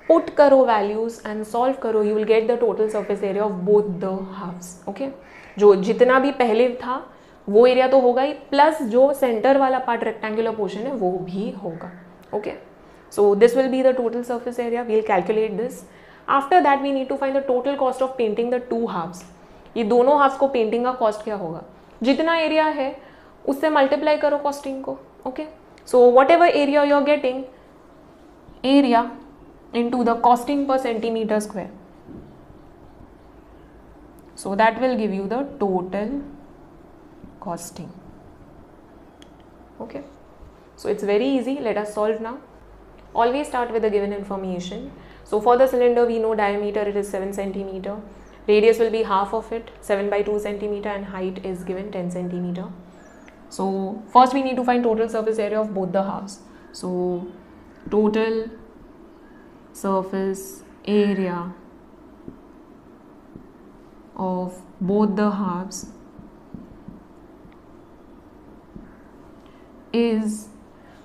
Put करो values and solve करो, you will get the total surface area of both the halves, okay. जो जितना भी पहले था वो area तो होगा ही, प्लस जो सेंटर वाला पार्ट रेक्टेंगुलर पोर्शन है वो भी होगा, okay. So this will be the total surface area, we will calculate this. After that we need to find the total cost of painting the two halves. ये दोनों halves को painting का cost क्या होगा, जितना एरिया है उससे multiply करो कॉस्टिंग को, okay. So whatever area you are getting, area into the costing per centimeter square, so that will give you the total costing, okay. So it's very easy, let us solve now. Always start with the given information. So for the cylinder we know diameter it is 7 centimeter, radius will be half of it, 7 by 2 centimeter, and height is given 10 centimeter. So first we need to find total surface area of both the halves. So total surface area of both the halves is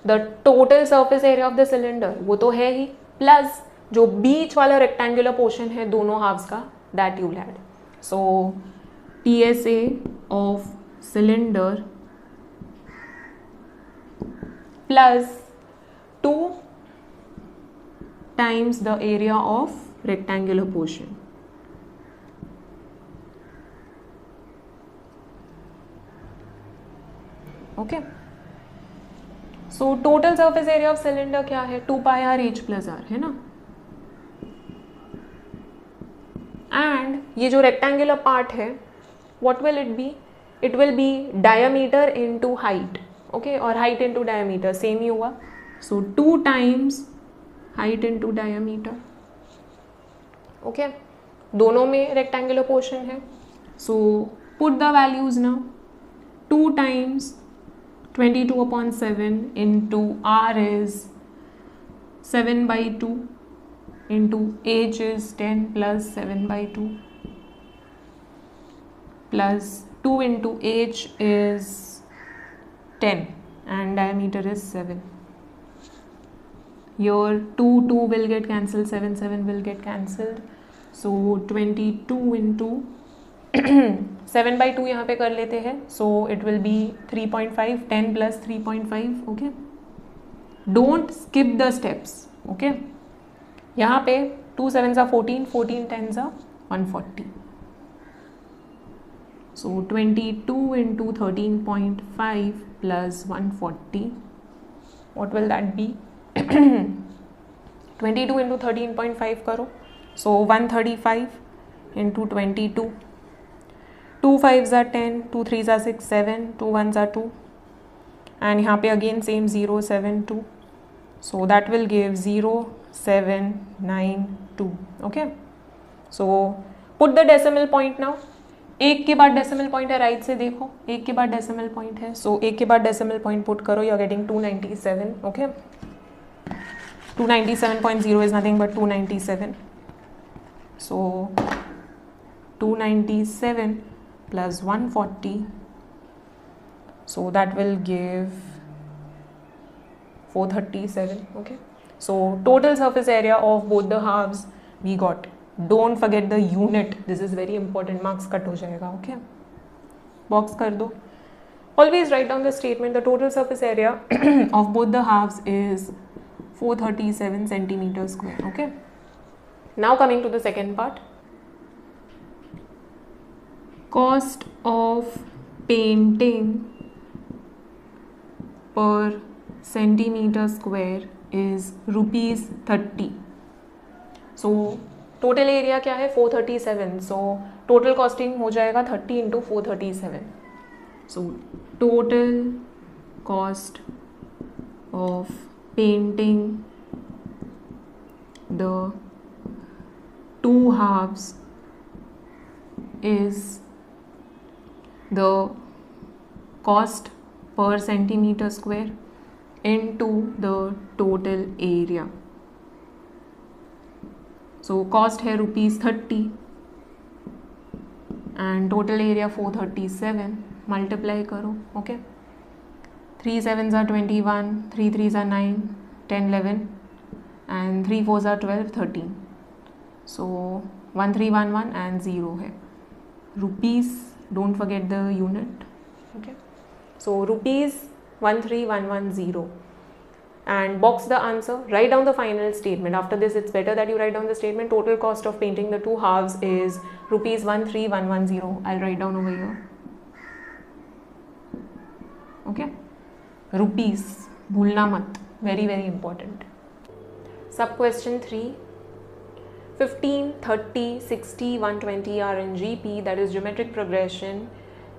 the total surface area of the cylinder, वो तो है ही, plus जो बीच वाला rectangular portion है दोनों halves का, that you will add. So PSA of cylinder plus 2 times the area of rectangular portion. Okay. So total surface area of cylinder क्या है, 2 pi r h plus r, है ना। And ये जो rectangular part है, what will it be? It will be diameter into height, okay, और height into diameter same ही हुआ. So 2 times height into diameter, okay. दोनों में rectangular portion है, so put the values now. 2 times 22/7 into r is 7/2 into h is 10 plus 7/2 plus 2 into h is 10 and diameter is 7. Here 2 will get cancelled, 7 will get cancelled. So 22 into 7/2 यहाँ पे कर लेते हैं. So it will be 3.5, 10 plus 3.5. Okay. Don't skip the steps. Okay. यहाँ पे 2 7s are 14, 14 10s are 140. So 22 into 13.5 plus 140. What will that be? 22 into 13.5 करो. So 135 into 22. 2 5s are 10, 2 3s are 6, 7, 2 1s are 2. And यहाँ पे again same 0 7 2. So that will give 0 7 9 2. Okay. So put the decimal point now. एक के बाद decimal point है, right से देखो, एक के बाद डेसिमल पॉइंट है. सो एक के बाद डेसिमल पॉइंट पुट करो, you are getting 297. Okay. 297.0 is nothing but 297. So 297 plus 140. So that will give 437. Okay. So total surface area of both the halves we got. Don't forget the unit. This is very important. Marks cut हो जाएगा. Okay. Box कर दो. Always write down the statement. The total surface area of both the halves is 437 centimeters square. Okay. Now coming to the second part. Cost of painting per centimeter square is ₹30. So total area क्या है 437. So total costing हो जाएगा 30 into 437. So total cost of painting the 2 halves is the cost per centimeter square into the total area. So cost है ₹30 and total area 437. Multiply करो. Okay. 3 7s are 21, 3 3s are 9, 10 11 and 3 4s are 12 13. So 1311 and 0 है. Rupees, don't forget the unit. Okay. So rupees 13110. And box the answer, write down the final statement. After this, it's better that you write down the statement. Total cost of painting the 2 halves is ₹13110. I'll write down over here. Okay. Rupees, bhulna mat. Very, very important. Sub question 3. 15, 30, 60, 120 are in GP, that is geometric progression.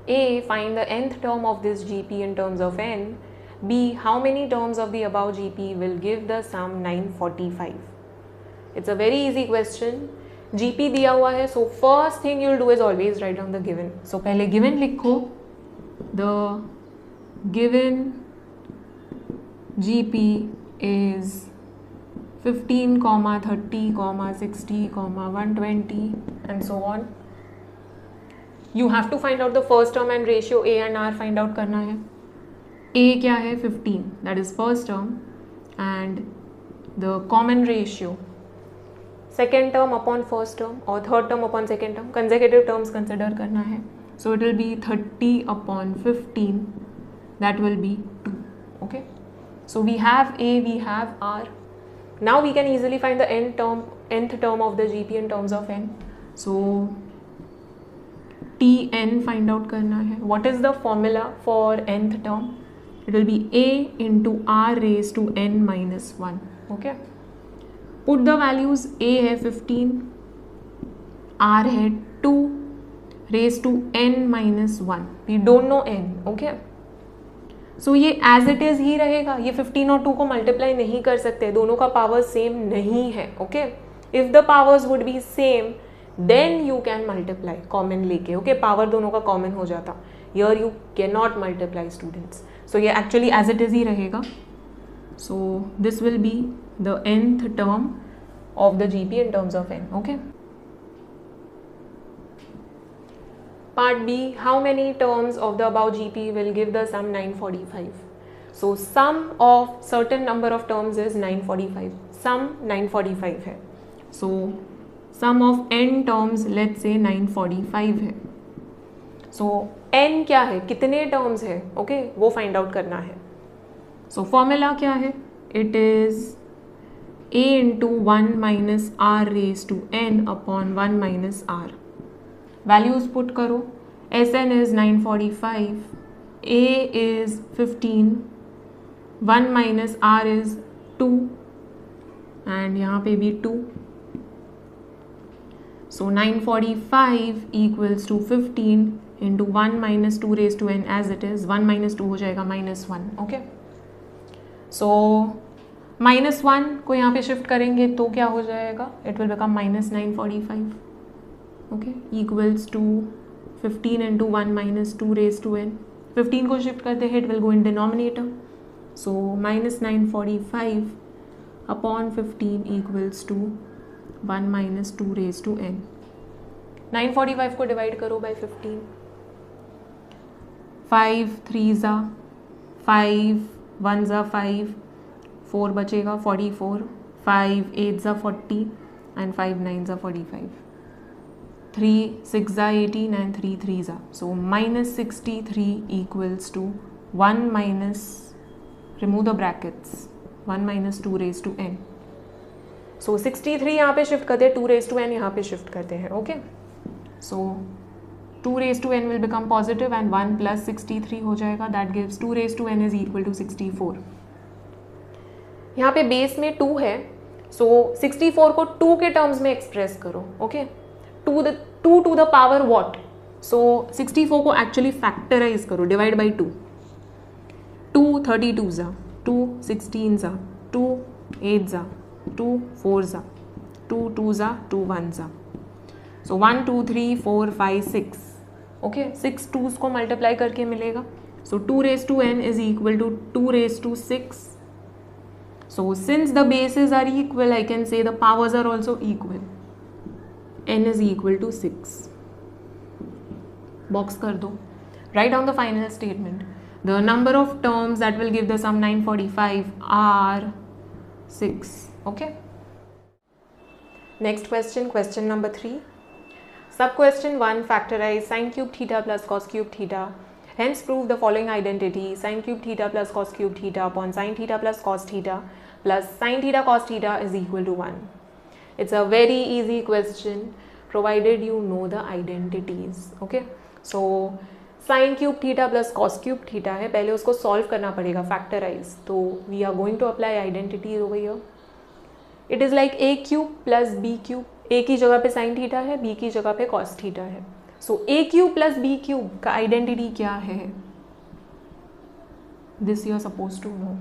A, find the nth term of this GP in terms of n. B, how many terms of the above GP will give the sum 945? It's a very easy question. GP दिया हुआ है, so first thing you'll do is always write down the given. So पहले given लिखो. The given GP is 15, 30, 60, 120 and so on. You have to find out the first term and ratio A and R find out करना है. A क्या है 15, that is first term, and the common ratio second term upon first term or third term upon second term, consecutive terms consider करना है. So it will be 30 upon 15, that will be 2. Okay. So we have A, we have R. Now we can easily find the nth term of the GP in terms of n. So Tn find out करना है. What is the formula for nth term? It will be A into R raised to n minus 1. Okay. Put the values. A है 15, R है 2, raised to n minus 1. We don't know n. Okay. So ये as it is ही रहेगा. ये 15 और 2 को multiply नहीं कर सकते, दोनों का power same नहीं है. Okay. If the powers would be same, then you can multiply common लेके. Okay. Power दोनों का common हो जाता. Here you cannot multiply, students. सो ये एक्चुअली एज इट इज़ ही रहेगा. सो this will be the nth term of the GP in terms of n. Okay. Part B, how many terms of the above GP will give the sum 945? So sum of certain number of terms is 945. Sum 945 है. So sum of n terms let's say 945 है. So n क्या है, कितने terms है, okay, वो find out करना है. So formula क्या है? It is a into 1 minus r raised to n upon 1 minus r. Values put करो. Sn is 945, a is 15, 1 minus r is 2 and यहाँ पे भी 2. So 945 equals to 15 into 1 minus 2 raised to n as it is. 1 minus 2 हो जाएगा -1. Okay. So -1 को यहाँ पे shift करेंगे तो क्या हो जाएगा? It will become -945. Okay, equals to 15 into 1 minus 2 raised to n. 15 को शिफ्ट करते हैं, it will go in denominator. So -945 upon 15 equals to 1 minus 2 raised to n. 945 को डिवाइड करो by 15. 5 3s are 5, 1s are 5, 4 बचेगा 44, 5 8s are 40 and 5 9s are 45. 3 6s are 18 and 3 3s are. So -63 equals to 1 minus, remove the brackets, 1 minus 2 raised to n. So 63 यहाँ पे shift करते हैं, 2 raised to n यहाँ पे shift करते हैं. Okay. So 2 raised to n will become positive and 1 plus 63 हो जाएगा. That gives 2 raised to n is equal to 64. यहाँ पे बेस में 2 है. So 64 को 2 के टर्म्स में एक्सप्रेस करो. Okay. 2 to the power what? So 64 को एक्चुअली फैक्टराइज करो, divide by 2. 2 32s are, 2 16s are, 2 8s are, 2 4s are, 2 2s are, 2 1s are. So 1 2 3 4 5 6. Okay, 6 2s को मल्टीप्लाई करके मिलेगा. So 2 raised to n is equal to 2 raised to 6. So since the bases are equal, I can say the powers are also equal. n is equal to 6. Box कर दो. Write down the final statement. The number of terms that will give the sum 945 are 6. Okay. Next question, question number 3. Sub question 1, factorize sin cube theta plus cos cube theta. Hence prove the following identity: sin cube theta plus cos cube theta upon sin theta plus cos theta plus sin theta cos theta is equal to 1. It's a very easy question provided you know the identities. Okay. So sin cube theta plus cos cube theta है, पहले उसको solve करना पड़ेगा, factorize. तो we are going to apply identities over here. It is like a cube plus b cube. a की जगह पे sin theta है, b की जगह पे cos theta है. So a cube plus b cube का identity क्या है? This you are supposed to know.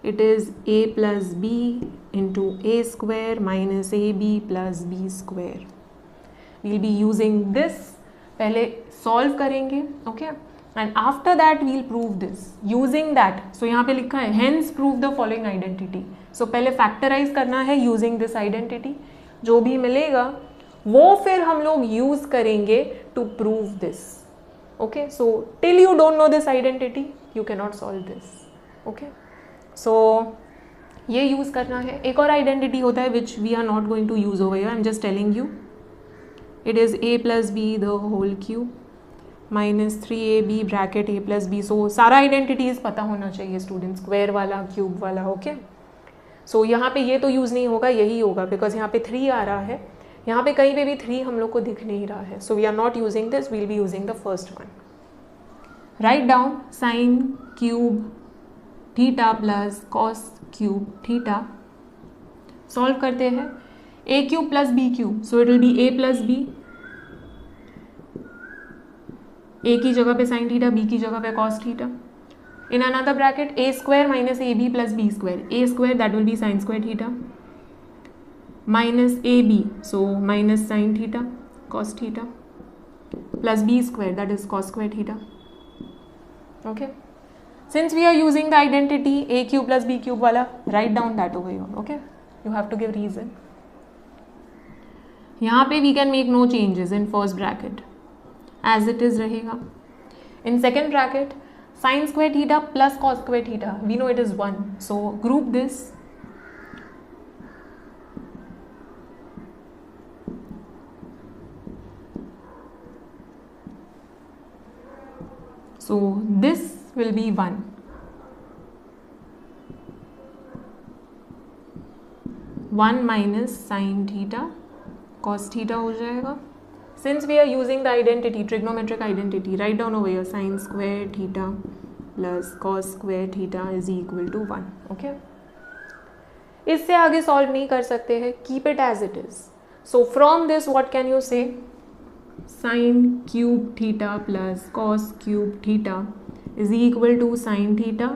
It is a plus b into a square minus ab plus b square. We'll be using this. पहले solve करेंगे, okay? And after that we'll prove this using that. So यहाँ पे लिखा है hence prove the following identity. So पहले factorize करना है using this identity. जो भी मिलेगा वो फिर हम लोग use करेंगे to prove this. Okay? So till you don't know this identity, you cannot solve this. Okay? So ये यूज़ करना है. एक और आइडेंटिटी होता है which we are not going to use over here. I'm just telling you. It is a plus b the whole cube minus 3ab bracket a plus b. So सारा identities पता होना चाहिए स्टूडेंट, स्क्वायर वाला, cube वाला. Okay. सो यहाँ पे ये तो यूज़ नहीं होगा, यही होगा बिकॉज यहाँ पे 3 आ रहा है. यहाँ पे कहीं पे भी 3 हम लोग को दिख नहीं रहा है. So we are not using this, we'll be using the first one. Write down sine cube theta plus cos cube theta. Solve करते हैं. A cube plus B cube, so it will be A plus B. A की जगह पे sine theta, B की जगह पे cos theta. In another bracket A square minus A B plus B square. A square that will be sine square theta minus A b, so minus sine theta cos theta plus B square that is cos square theta. Okay. Since we are using the identity a cube plus b cube wala, write down that over here. Okay, you have to give reason. यहाँ पे we can make no changes in first bracket, as it is रहेगा. In second bracket, sin square theta plus cos square theta, we know it is 1. So group this. So this will be 1. One minus sin theta cos theta हो जाएगा. Since we are using the identity, trigonometric identity, write down over here sin square theta plus cos square theta is equal to 1. Okay. इससे आगे solve नहीं कर सकते हैं. Keep it as it is. So from this, what can you say? Sin cube theta plus cos cube theta is equal to sin theta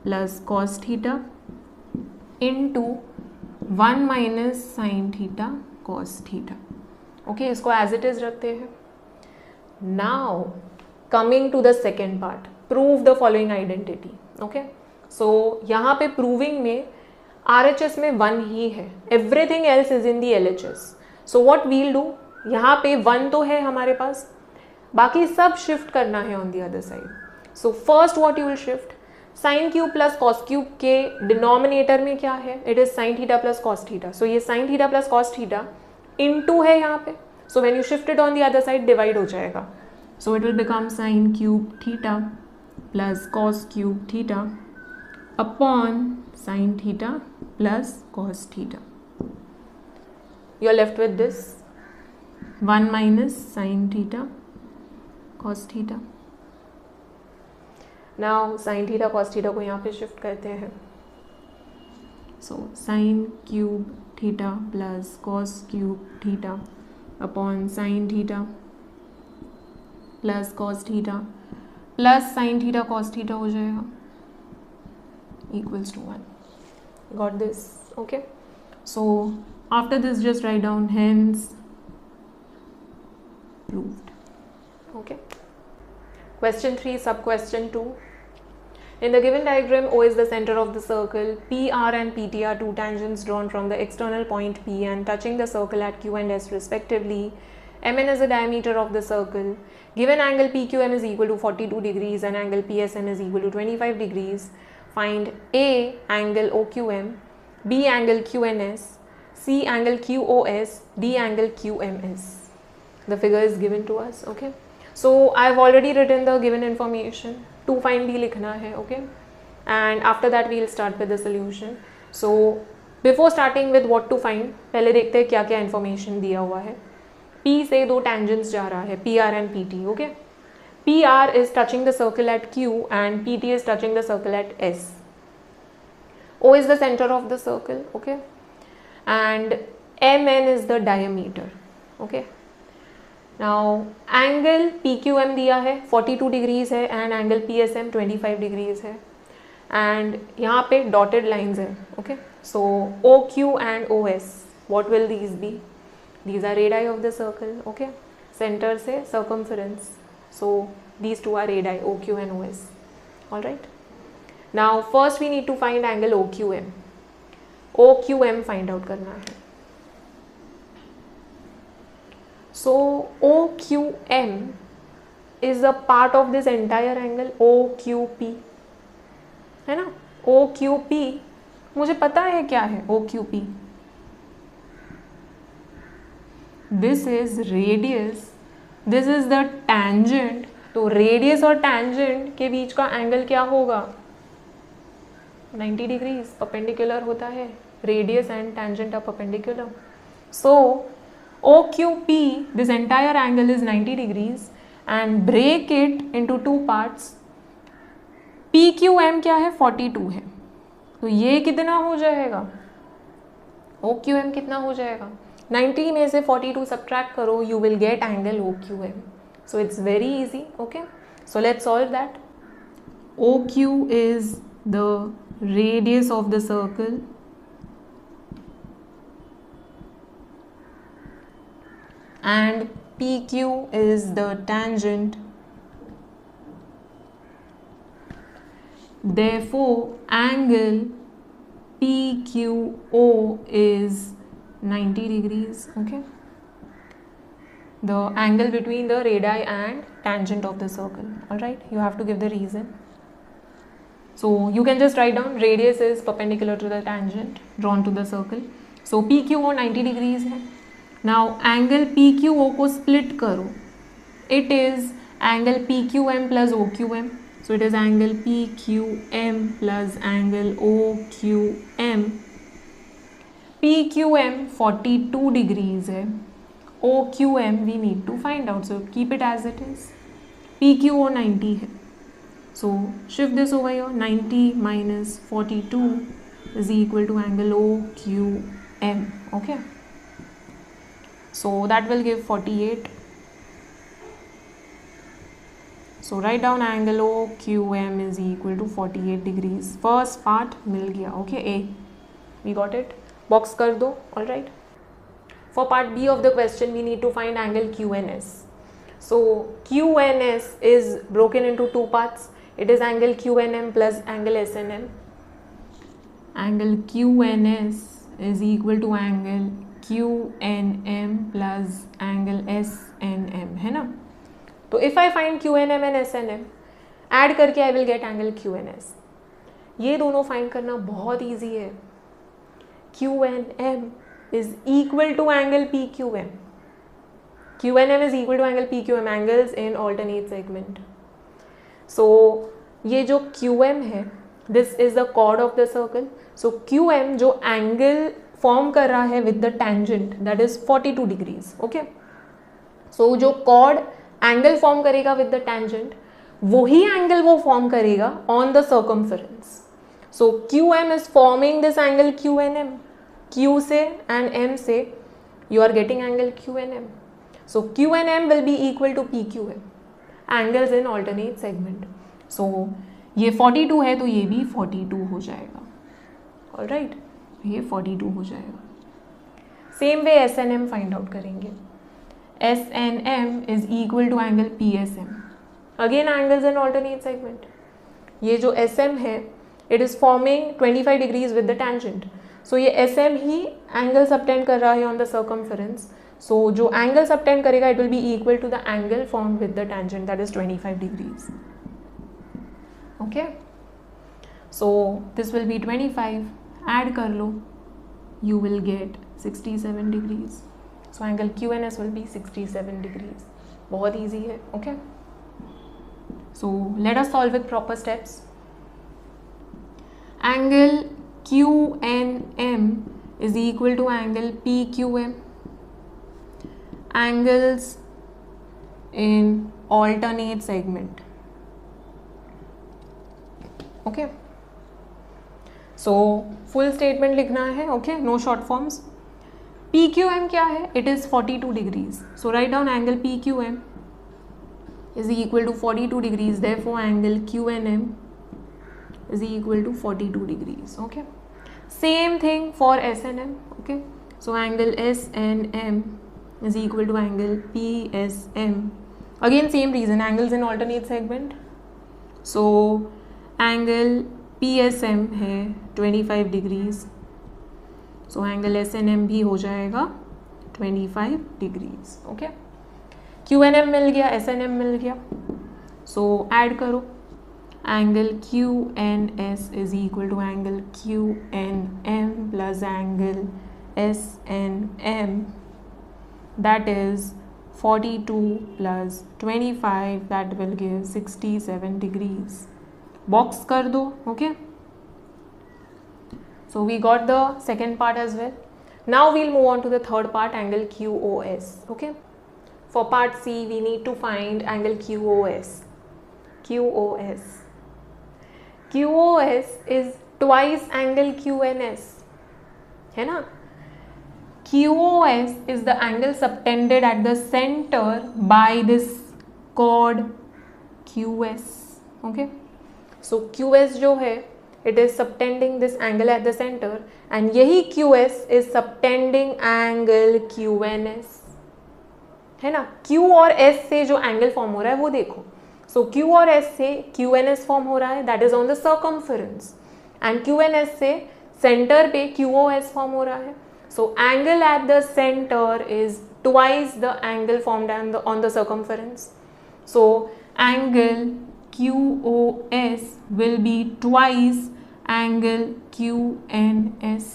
plus cos theta into 1 minus sin theta cos theta. Okay, इसको as it is रखते हैं. Now coming to the second part, prove the following identity. Okay, so यहाँ पे proving में RHS में 1 ही है, everything else is in the LHS. So what we'll do, यहाँ पे 1 तो है हमारे पास, बाकी सब शिफ्ट करना है on the other side. So first what you will shift, sine cube plus cos cube के डिनोमिनेटर में क्या है, it is sine theta plus cos theta. So ये sine theta plus cos theta into है यहाँ पे. So when you shift it on the other side divide हो जाएगा. So it will become sine cube theta plus cos cube theta upon sine theta plus cos theta. You are left with this 1 minus sin theta cos theta. Now sin theta cos theta को यहाँ पे shift करते हैं. So sin cube theta plus cos cube theta upon sin theta plus cos theta plus sin theta cos theta हो जाएगा equals to 1. Got this? Okay. So after this just write down hence proved. Okay. Question 3, sub question 2. In the given diagram, O is the center of the circle. PR and PT are two tangents drawn from the external point P and touching the circle at Q and S respectively. MN is the diameter of the circle. Given angle PQM is equal to 42 degrees and angle PSN is equal to 25 degrees. Find A angle OQM, B angle QNS, C angle QOS, D angle QMS. The figure is given to us. Okay, so I've already written the given information. To find D लिखना है. Okay, and after that we'll start with the solution. So before starting with what to find, पहले देखते हैं क्या क्या information दिया हुआ है. P से दो tangents जा रहा है, PR and PT. Okay, PR is touching the circle at Q and PT is touching the circle at S. O is the center of the circle. Okay, and MN is the diameter. Okay. Now angle PQM दिया है 42 degrees है and angle PSM 25 degrees है and यहाँ पे dotted lines है. Okay, so OQ and OS what will these be? These are radii of the circle. Okay, centre से circumference. So these two are radii OQ and OS. Alright, now first we need to find angle OQM. OQM find out करना है. So OQM is a part of this entire angle OQP, है ना? OQP मुझे पता है क्या है OQP. This is radius, this is the tangent. तो radius और tangent के बीच का एंगल क्या होगा? 90 डिग्रीज. परपेंडिकुलर होता है. Radius and tangent are perpendicular. So OQP, this entire angle is 90 degrees and break it into two parts. PQM क्या है? 42 है. तो ये कितना हो जाएगा? OQM कितना हो जाएगा? 90 में से 42 subtract करो, you will get angle OQM. So it's very easy. Okay, so let's solve that. OQ is the radius of the circle and PQ is the tangent Therefore, angle PQO is 90 degrees. Okay. The angle between the radii and tangent of the circle. Alright, you have to give the reason. So you can just write down radius is perpendicular to the tangent drawn to the circle. So PQO 90 degrees है. Now angle PQO को split करो. It is angle PQM plus OQM. So it is angle PQM plus angle OQM. PQM 42 degrees है. OQM we need to find out. So keep it as it is. PQO 90 है. So shift this over here. 90 minus 42 is equal to angle OQM. Okay. So that will give 48. So write down angle OQM is equal to 48 degrees. First part मिल गया. Okay, A. We got it. Box कर दो. All right. For part B of the question, we need to find angle QNS. So QNS is broken into two parts. It is angle QNM plus angle SNM. Angle QNS is equal to angle QNM plus angle SNM, है ना? तो if I find QNM and SNM, add करके I will get angle QNS. ये दोनों find करना बहुत easy है. QNM is equal to angle PQM. QNM is equal to angle PQM, angles in alternate segment. So ये जो QM है, this is the chord of the circle. So QM जो angle form कर रहा है with the tangent, that is 42 degrees. Okay. So जो chord angle form करेगा with the tangent, वही angle वो form करेगा on the circumference. So QM is forming this angle QNM. Q से and M से you are getting angle QNM. So QNM will be equal to PQM. Angles in alternate segment. So ये 42 है तो ये भी 42 हो जाएगा. Alright, ये 42 हो जाएगा. Same way SNM find out करेंगे. SNM is equal to angle PSM. Again angles in alternate segment. ये जो SM है, it is forming 25 degrees with the tangent. So ये SM ही angle subtend कर रहा है on the circumference. So जो angle subtend करेगा, it will be equal to the angle formed with the tangent, that is 25 degrees. Okay. So this will be 25. Add कर लो, you will get 67 degrees. So angle QNS will be 67 degrees. बहुत easy है. Okay. So let us solve with proper steps. Angle QNM is equal to angle PQM. Angles in alternate segment. Okay. So full statement लिखना है. Okay, no short forms. PQM क्या है? It is 42 degrees. So write down angle PQM is equal to 42 degrees. Therefore angle QNM is equal to 42 degrees. Okay. Same thing for SNM. Okay. So angle SNM is equal to angle PSM. Again same reason, angles in alternate segment. So angle PSM है 25 degrees. So angle SNM भी हो जाएगा 25 degrees. Okay. QNM मिल गया, SNM मिल गया. So add करो. Angle QNS is equal to angle QNM plus angle SNM, that is 42 plus 25, that will give 67 degrees. Box कर दो. Okay. So we got the second part as well. Now we'll move on to the third part, angle QOS. Okay. For part C we need to find angle QOS. QOS. QOS is twice angle QNS, है ना? QOS is the angle subtended at the center by this chord QS. Okay. So QS जो है, it is subtending this angle at the center, and यही QS is subtending angle QNS, है ना? Q और S से जो angle form हो रहा है वो देखो. सो Q और S से QNS फॉर्म हो रहा है, that is on the circumference, and QNS से सेंटर पे QOS फॉर्म हो रहा है. So angle at the centre is twice the angle formed on the circumference. So angle QOS will be twice angle QNS.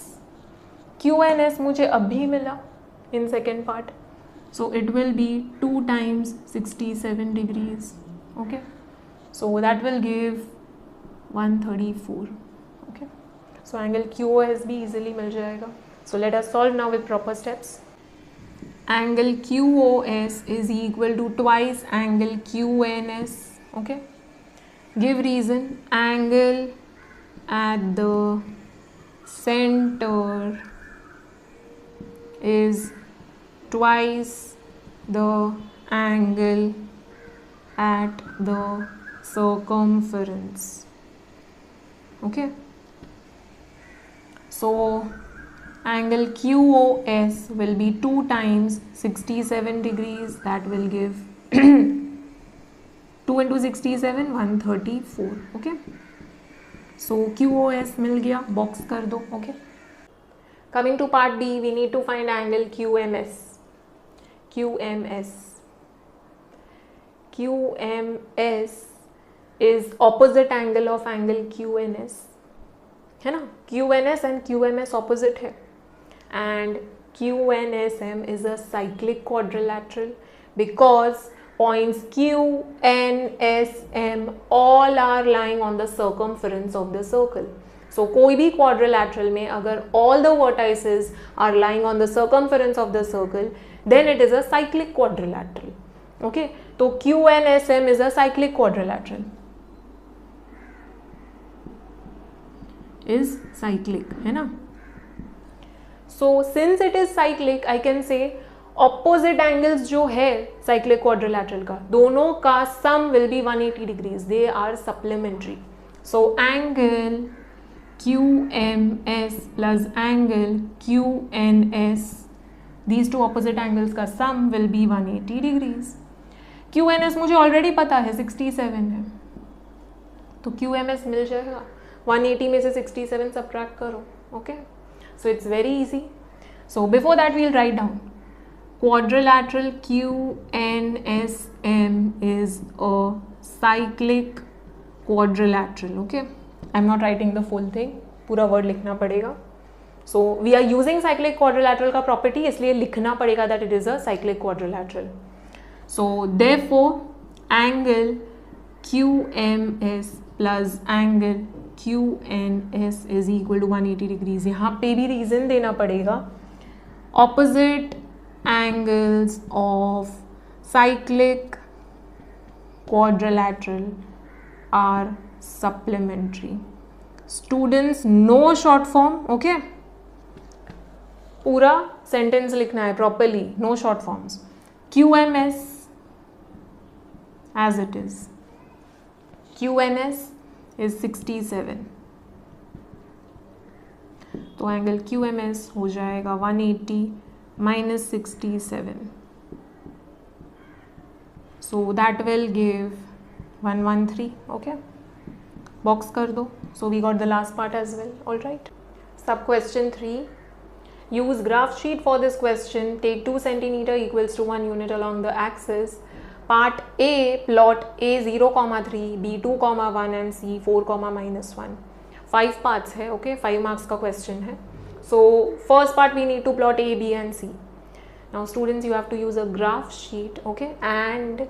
QNS मुझे अभी मिला in second part, so it will be 2 times 67 degrees. Okay, so that will give 134. Okay, so angle QOS भी easily मिल जाएगा. So let us solve now with proper steps. Angle QOS is equal to twice angle QNS. Okay, give reason. Angle at the center is twice the angle at the circumference. Okay, so angle QOS will be 2 times 67 degrees, that will give 2 into 67 134. Okay, so QOS मिल गया, box कर दो. Okay, coming to part B, we need to find angle QMS. QMS is opposite angle of angle QNS, है ना. QNS and QMS opposite है, and QNSM is a cyclic quadrilateral because points Q, N, S, M all are lying on the circumference of the circle. So कोई भी quadrilateral में अगर all the vertices are lying on the circumference of the circle, then it is a cyclic quadrilateral. Okay, तो QNSM is a cyclic quadrilateral. Is cyclic, है ना. So since it is cyclic, I can say opposite angles जो है cyclic quadrilateral का, दोनों का sum will be 180 degrees. They are supplementary. So angle QMS plus angle QNS, these two opposite angles का sum will be 180 degrees. QNS मुझे already पता है 67 है, तो QMS मिल जाएगा. 180 में से 67 subtract करो. Okay, so it's very easy. So before that we'll write down quadrilateral QNSM is a cyclic quadrilateral. Okay, I'm not writing the full thing, पूरा word लिखना पड़ेगा. So we are using cyclic quadrilateral का property, इसलिए लिखना पड़ेगा that it is a cyclic quadrilateral. So therefore angle QMS plus angle QNS is equal to 180 degrees. यहाँ पे भी reason देना पड़ेगा. Opposite angles of cyclic quadrilateral are supplementary. Students, no short form. Okay, पूरा sentence लिखना है properly, no short forms. QMS as it is. QNS is 67, तो angle QMS हो जाएगा 180 minus 67, so that will give 113. Okay, box कर दो. So we got the last part as well. All right, sub question 3. Use graph sheet for this question. Take 2 centimeter equals to 1 unit along the axis. Part A, plot A 0,3, B 2,1 and C 4,-1. 5 parts है. Okay, 5 marks का question है. So first part we need to plot A, B and C. Now students, you have to use a graph sheet. Okay, and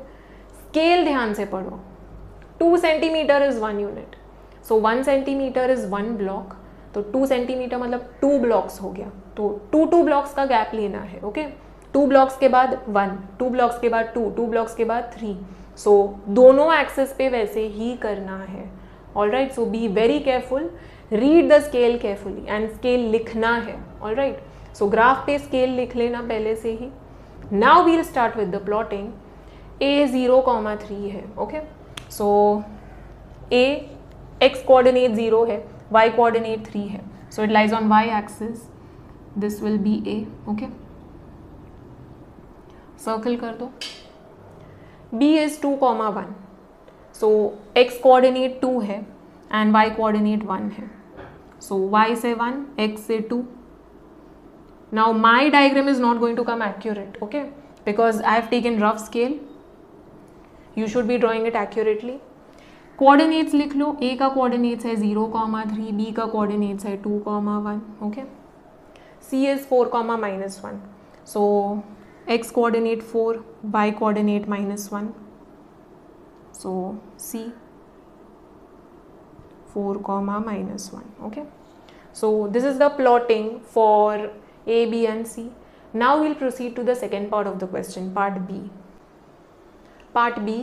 scale ध्यान से पढ़ो. 2 centimeter is 1 unit. So 1 centimeter is 1 block. तो 2 centimeter मतलब 2 blocks हो गया. तो 2 blocks का gap लेना है. ओके, 2 blocks के बाद 1, 2 blocks के बाद 2, 2 blocks के बाद 3. सो दोनों एक्सेस पे वैसे ही करना है. All right, so be very careful, read the scale carefully and scale लिखना है. ऑल राइट, सो ग्राफ पे स्केल लिख लेना पहले से ही. Now we'll start with the plotting. A 0,3 है. Okay, so A x coordinate 0 है, y कोऑर्डिनेट 3 है. So it lies on y axis. This will be A. Okay, circle कर दो. B is 2,1. So x coordinate 2 है and y coordinate 1 है. सो y से 1, x से 2. Now my diagram is not going to come accurate, okay, because I have taken rough scale. You should be drawing it accurately. Coordinates लिख लो. a का coordinates है 0,3, b का coordinates है 2,1, okay. c is 4,-1. So x coordinate 4, y coordinate -1. So c 4,-1, okay. So this is the plotting for a, b and c. Now we'll proceed to the second part of the question, part b. Part b,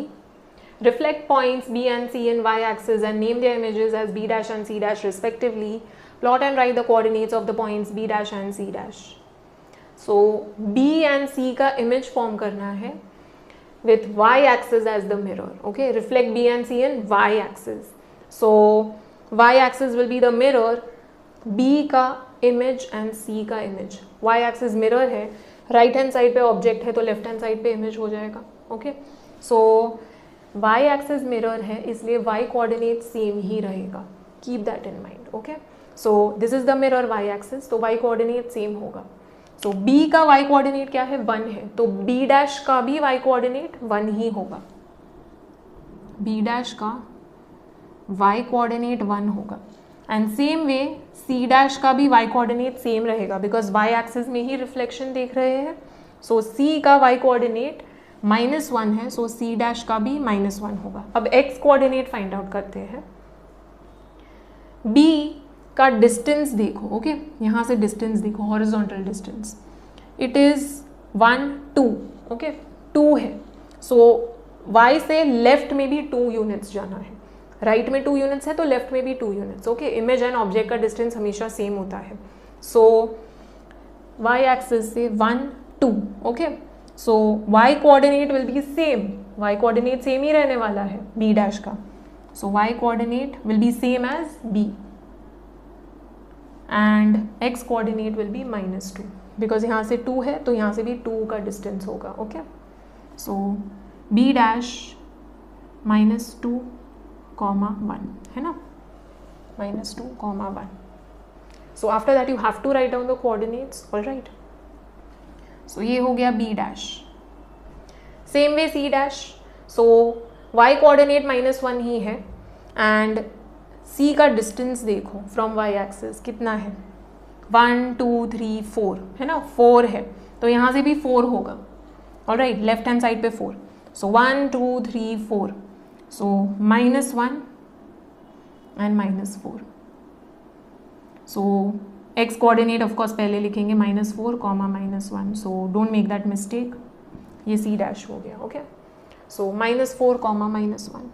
reflect points b and c in y-axis and name their images as b dash and c dash respectively. Plot and write the coordinates of the points b dash and c dash. So b and c का image form करना है with y-axis as the mirror, okay. Reflect b and c in y-axis. So y-axis will be the mirror, b का image and c का image. y-axis mirror है, right hand side पे object है तो left hand side पे image हो जाएगा, okay. So y-axis mirror है इसलिए y coordinate same ही रहेगा. Keep that in mind, okay. So this is the mirror y-axis, तो y coordinate same होगा. So b का y coordinate क्या है? 1 है, तो b dash का भी y coordinate 1 ही होगा. b dash का y coordinate 1 होगा. And same way c dash का भी y coordinate सेम रहेगा बिकॉज y axis में ही रिफ्लेक्शन देख रहे हैं. सो c का y coordinate -1 है, सो c dash का भी -1 होगा. अब x coordinate फाइंड आउट करते हैं. b का डिस्टेंस देखो, ओके, यहाँ से डिस्टेंस देखो, horizontal distance, it is 1, 2, okay, 2 है. सो y से लेफ्ट में भी 2 यूनिट्स जाना है. राइट में 2 यूनिट्स है तो लेफ्ट में भी 2 units, okay. Image and object का डिस्टेंस हमेशा सेम होता है. सो y एक्सिस से 1, 2, okay. So y coordinate will be same, y coordinate same ही रहने वाला है b डैश का. So y coordinate will be same as b and x coordinate will be -2 because यहाँ से 2 है तो यहाँ से भी 2 का डिस्टेंस होगा, ओके. सो b डैश -2, -1 है ना, -2, -1. So after that you have to write down the coordinates, all right. So ये हो गया b dash. Same way c dash. So y coordinate -1 ही है and c का डिस्टेंस देखो फ्रॉम y एक्सिस कितना है, 1, 2, 3, 4 है ना, 4 है तो यहाँ से भी 4 होगा, all right. Left hand side पे 4. सो 1, 2, 3, 4. So -1 and -4. So x coordinate of course पहले लिखेंगे -4, -1. So don't make that mistake. ये c dash हो गया, okay. So -4, -1.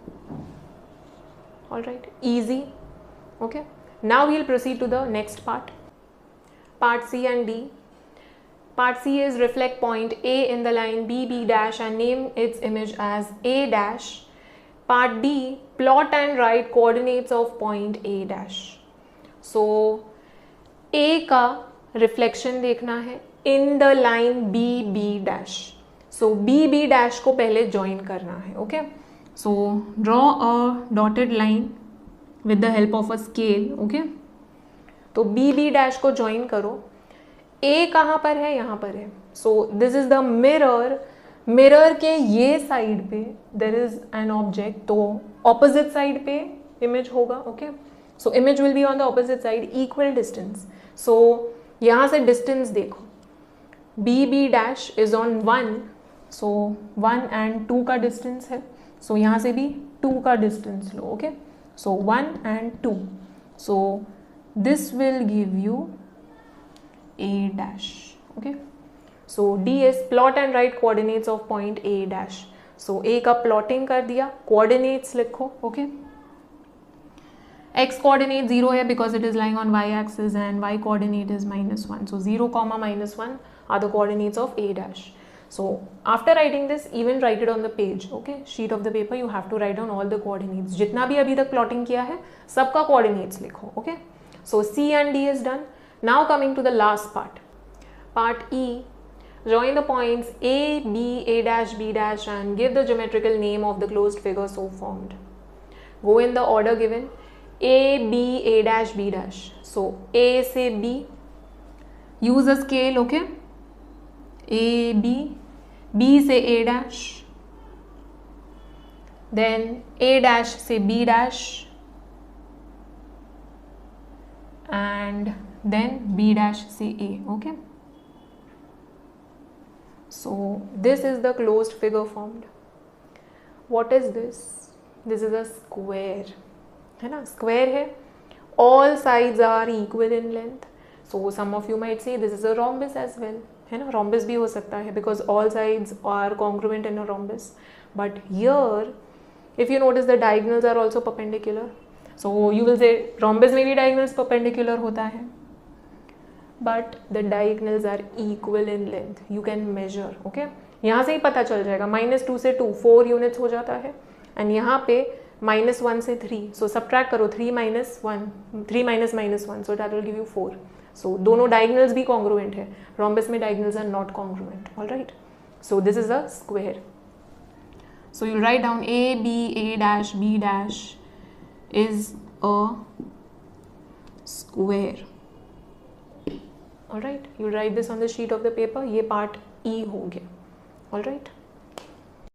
All right, easy, okay. Now we'll proceed to the next part. Part C and D. Part C is reflect point A in the line B dash and name its image as A dash. Part D, plot and write coordinates of point A dash. So A का reflection देखना है in the line B dash. So B dash को पहले join करना है, okay. So draw a dotted line with the help of a scale, okay. तो B dash को join करो. A कहाँ पर है? यहाँ पर है. So this is the mirror. Mirror के ये साइड पे देर इज एन ऑब्जेक्ट, तो ऑपोजिट साइड पे इमेज होगा, okay. So image will be on the opposite side, equal distance. So यहाँ से डिस्टेंस देखो, B dash is on 1, so 1 and 2 का डिस्टेंस है. सो यहाँ से भी 2 का distance low, okay. So 1 and 2. So this will give you A dash, okay. So D is plot and write coordinates of point A dash. So A का plotting कर दिया, coordinates लिखो, okay. X coordinate 0 है because it is lying on y axis and y coordinate is -1. So 0, -1 are the coordinates of A dash. So after writing this, even write it on the page, okay. Sheet of the paper you have to write down all the coordinates. जितना भी अभी तक plotting किया है सबका coordinates लिखो, okay. So C and D is done. Now coming to the last part. Part E. Join the points A, B, A dash, B dash and give the geometrical name of the closed figure so formed. go in the order given, A, B, A dash, B dash. So A से B, use a scale, okay? A, B से A dash, then A dash से B dash, and then B dash से A, okay? So this is the closed figure formed. What is this? This is a square, है ना? Square है, all sides are equal in length. So some of you might say this is a rhombus as well, है ना? Rhombus भी हो सकता है because all sides are congruent in a rhombus. But here, if you notice, the diagonals are also perpendicular. So you will say rhombus में भी diagonals perpendicular होता है. But the diagonals are equal in length. You can measure, okay? यहाँ से ही पता चल जाएगा. -2 से 2 4 units हो जाता है, and यहाँ पे -1 से 3. So subtract करो 3 minus 1, 3 minus -1. So that will give you 4. So दोनों diagonals भी congruent है. Rhombus में diagonals are not congruent. All right. So this is a square. So you'll write down A, B, A dash, B dash is a square. All right. You'll write this on the sheet of the paper. ये part E हो गया. All right.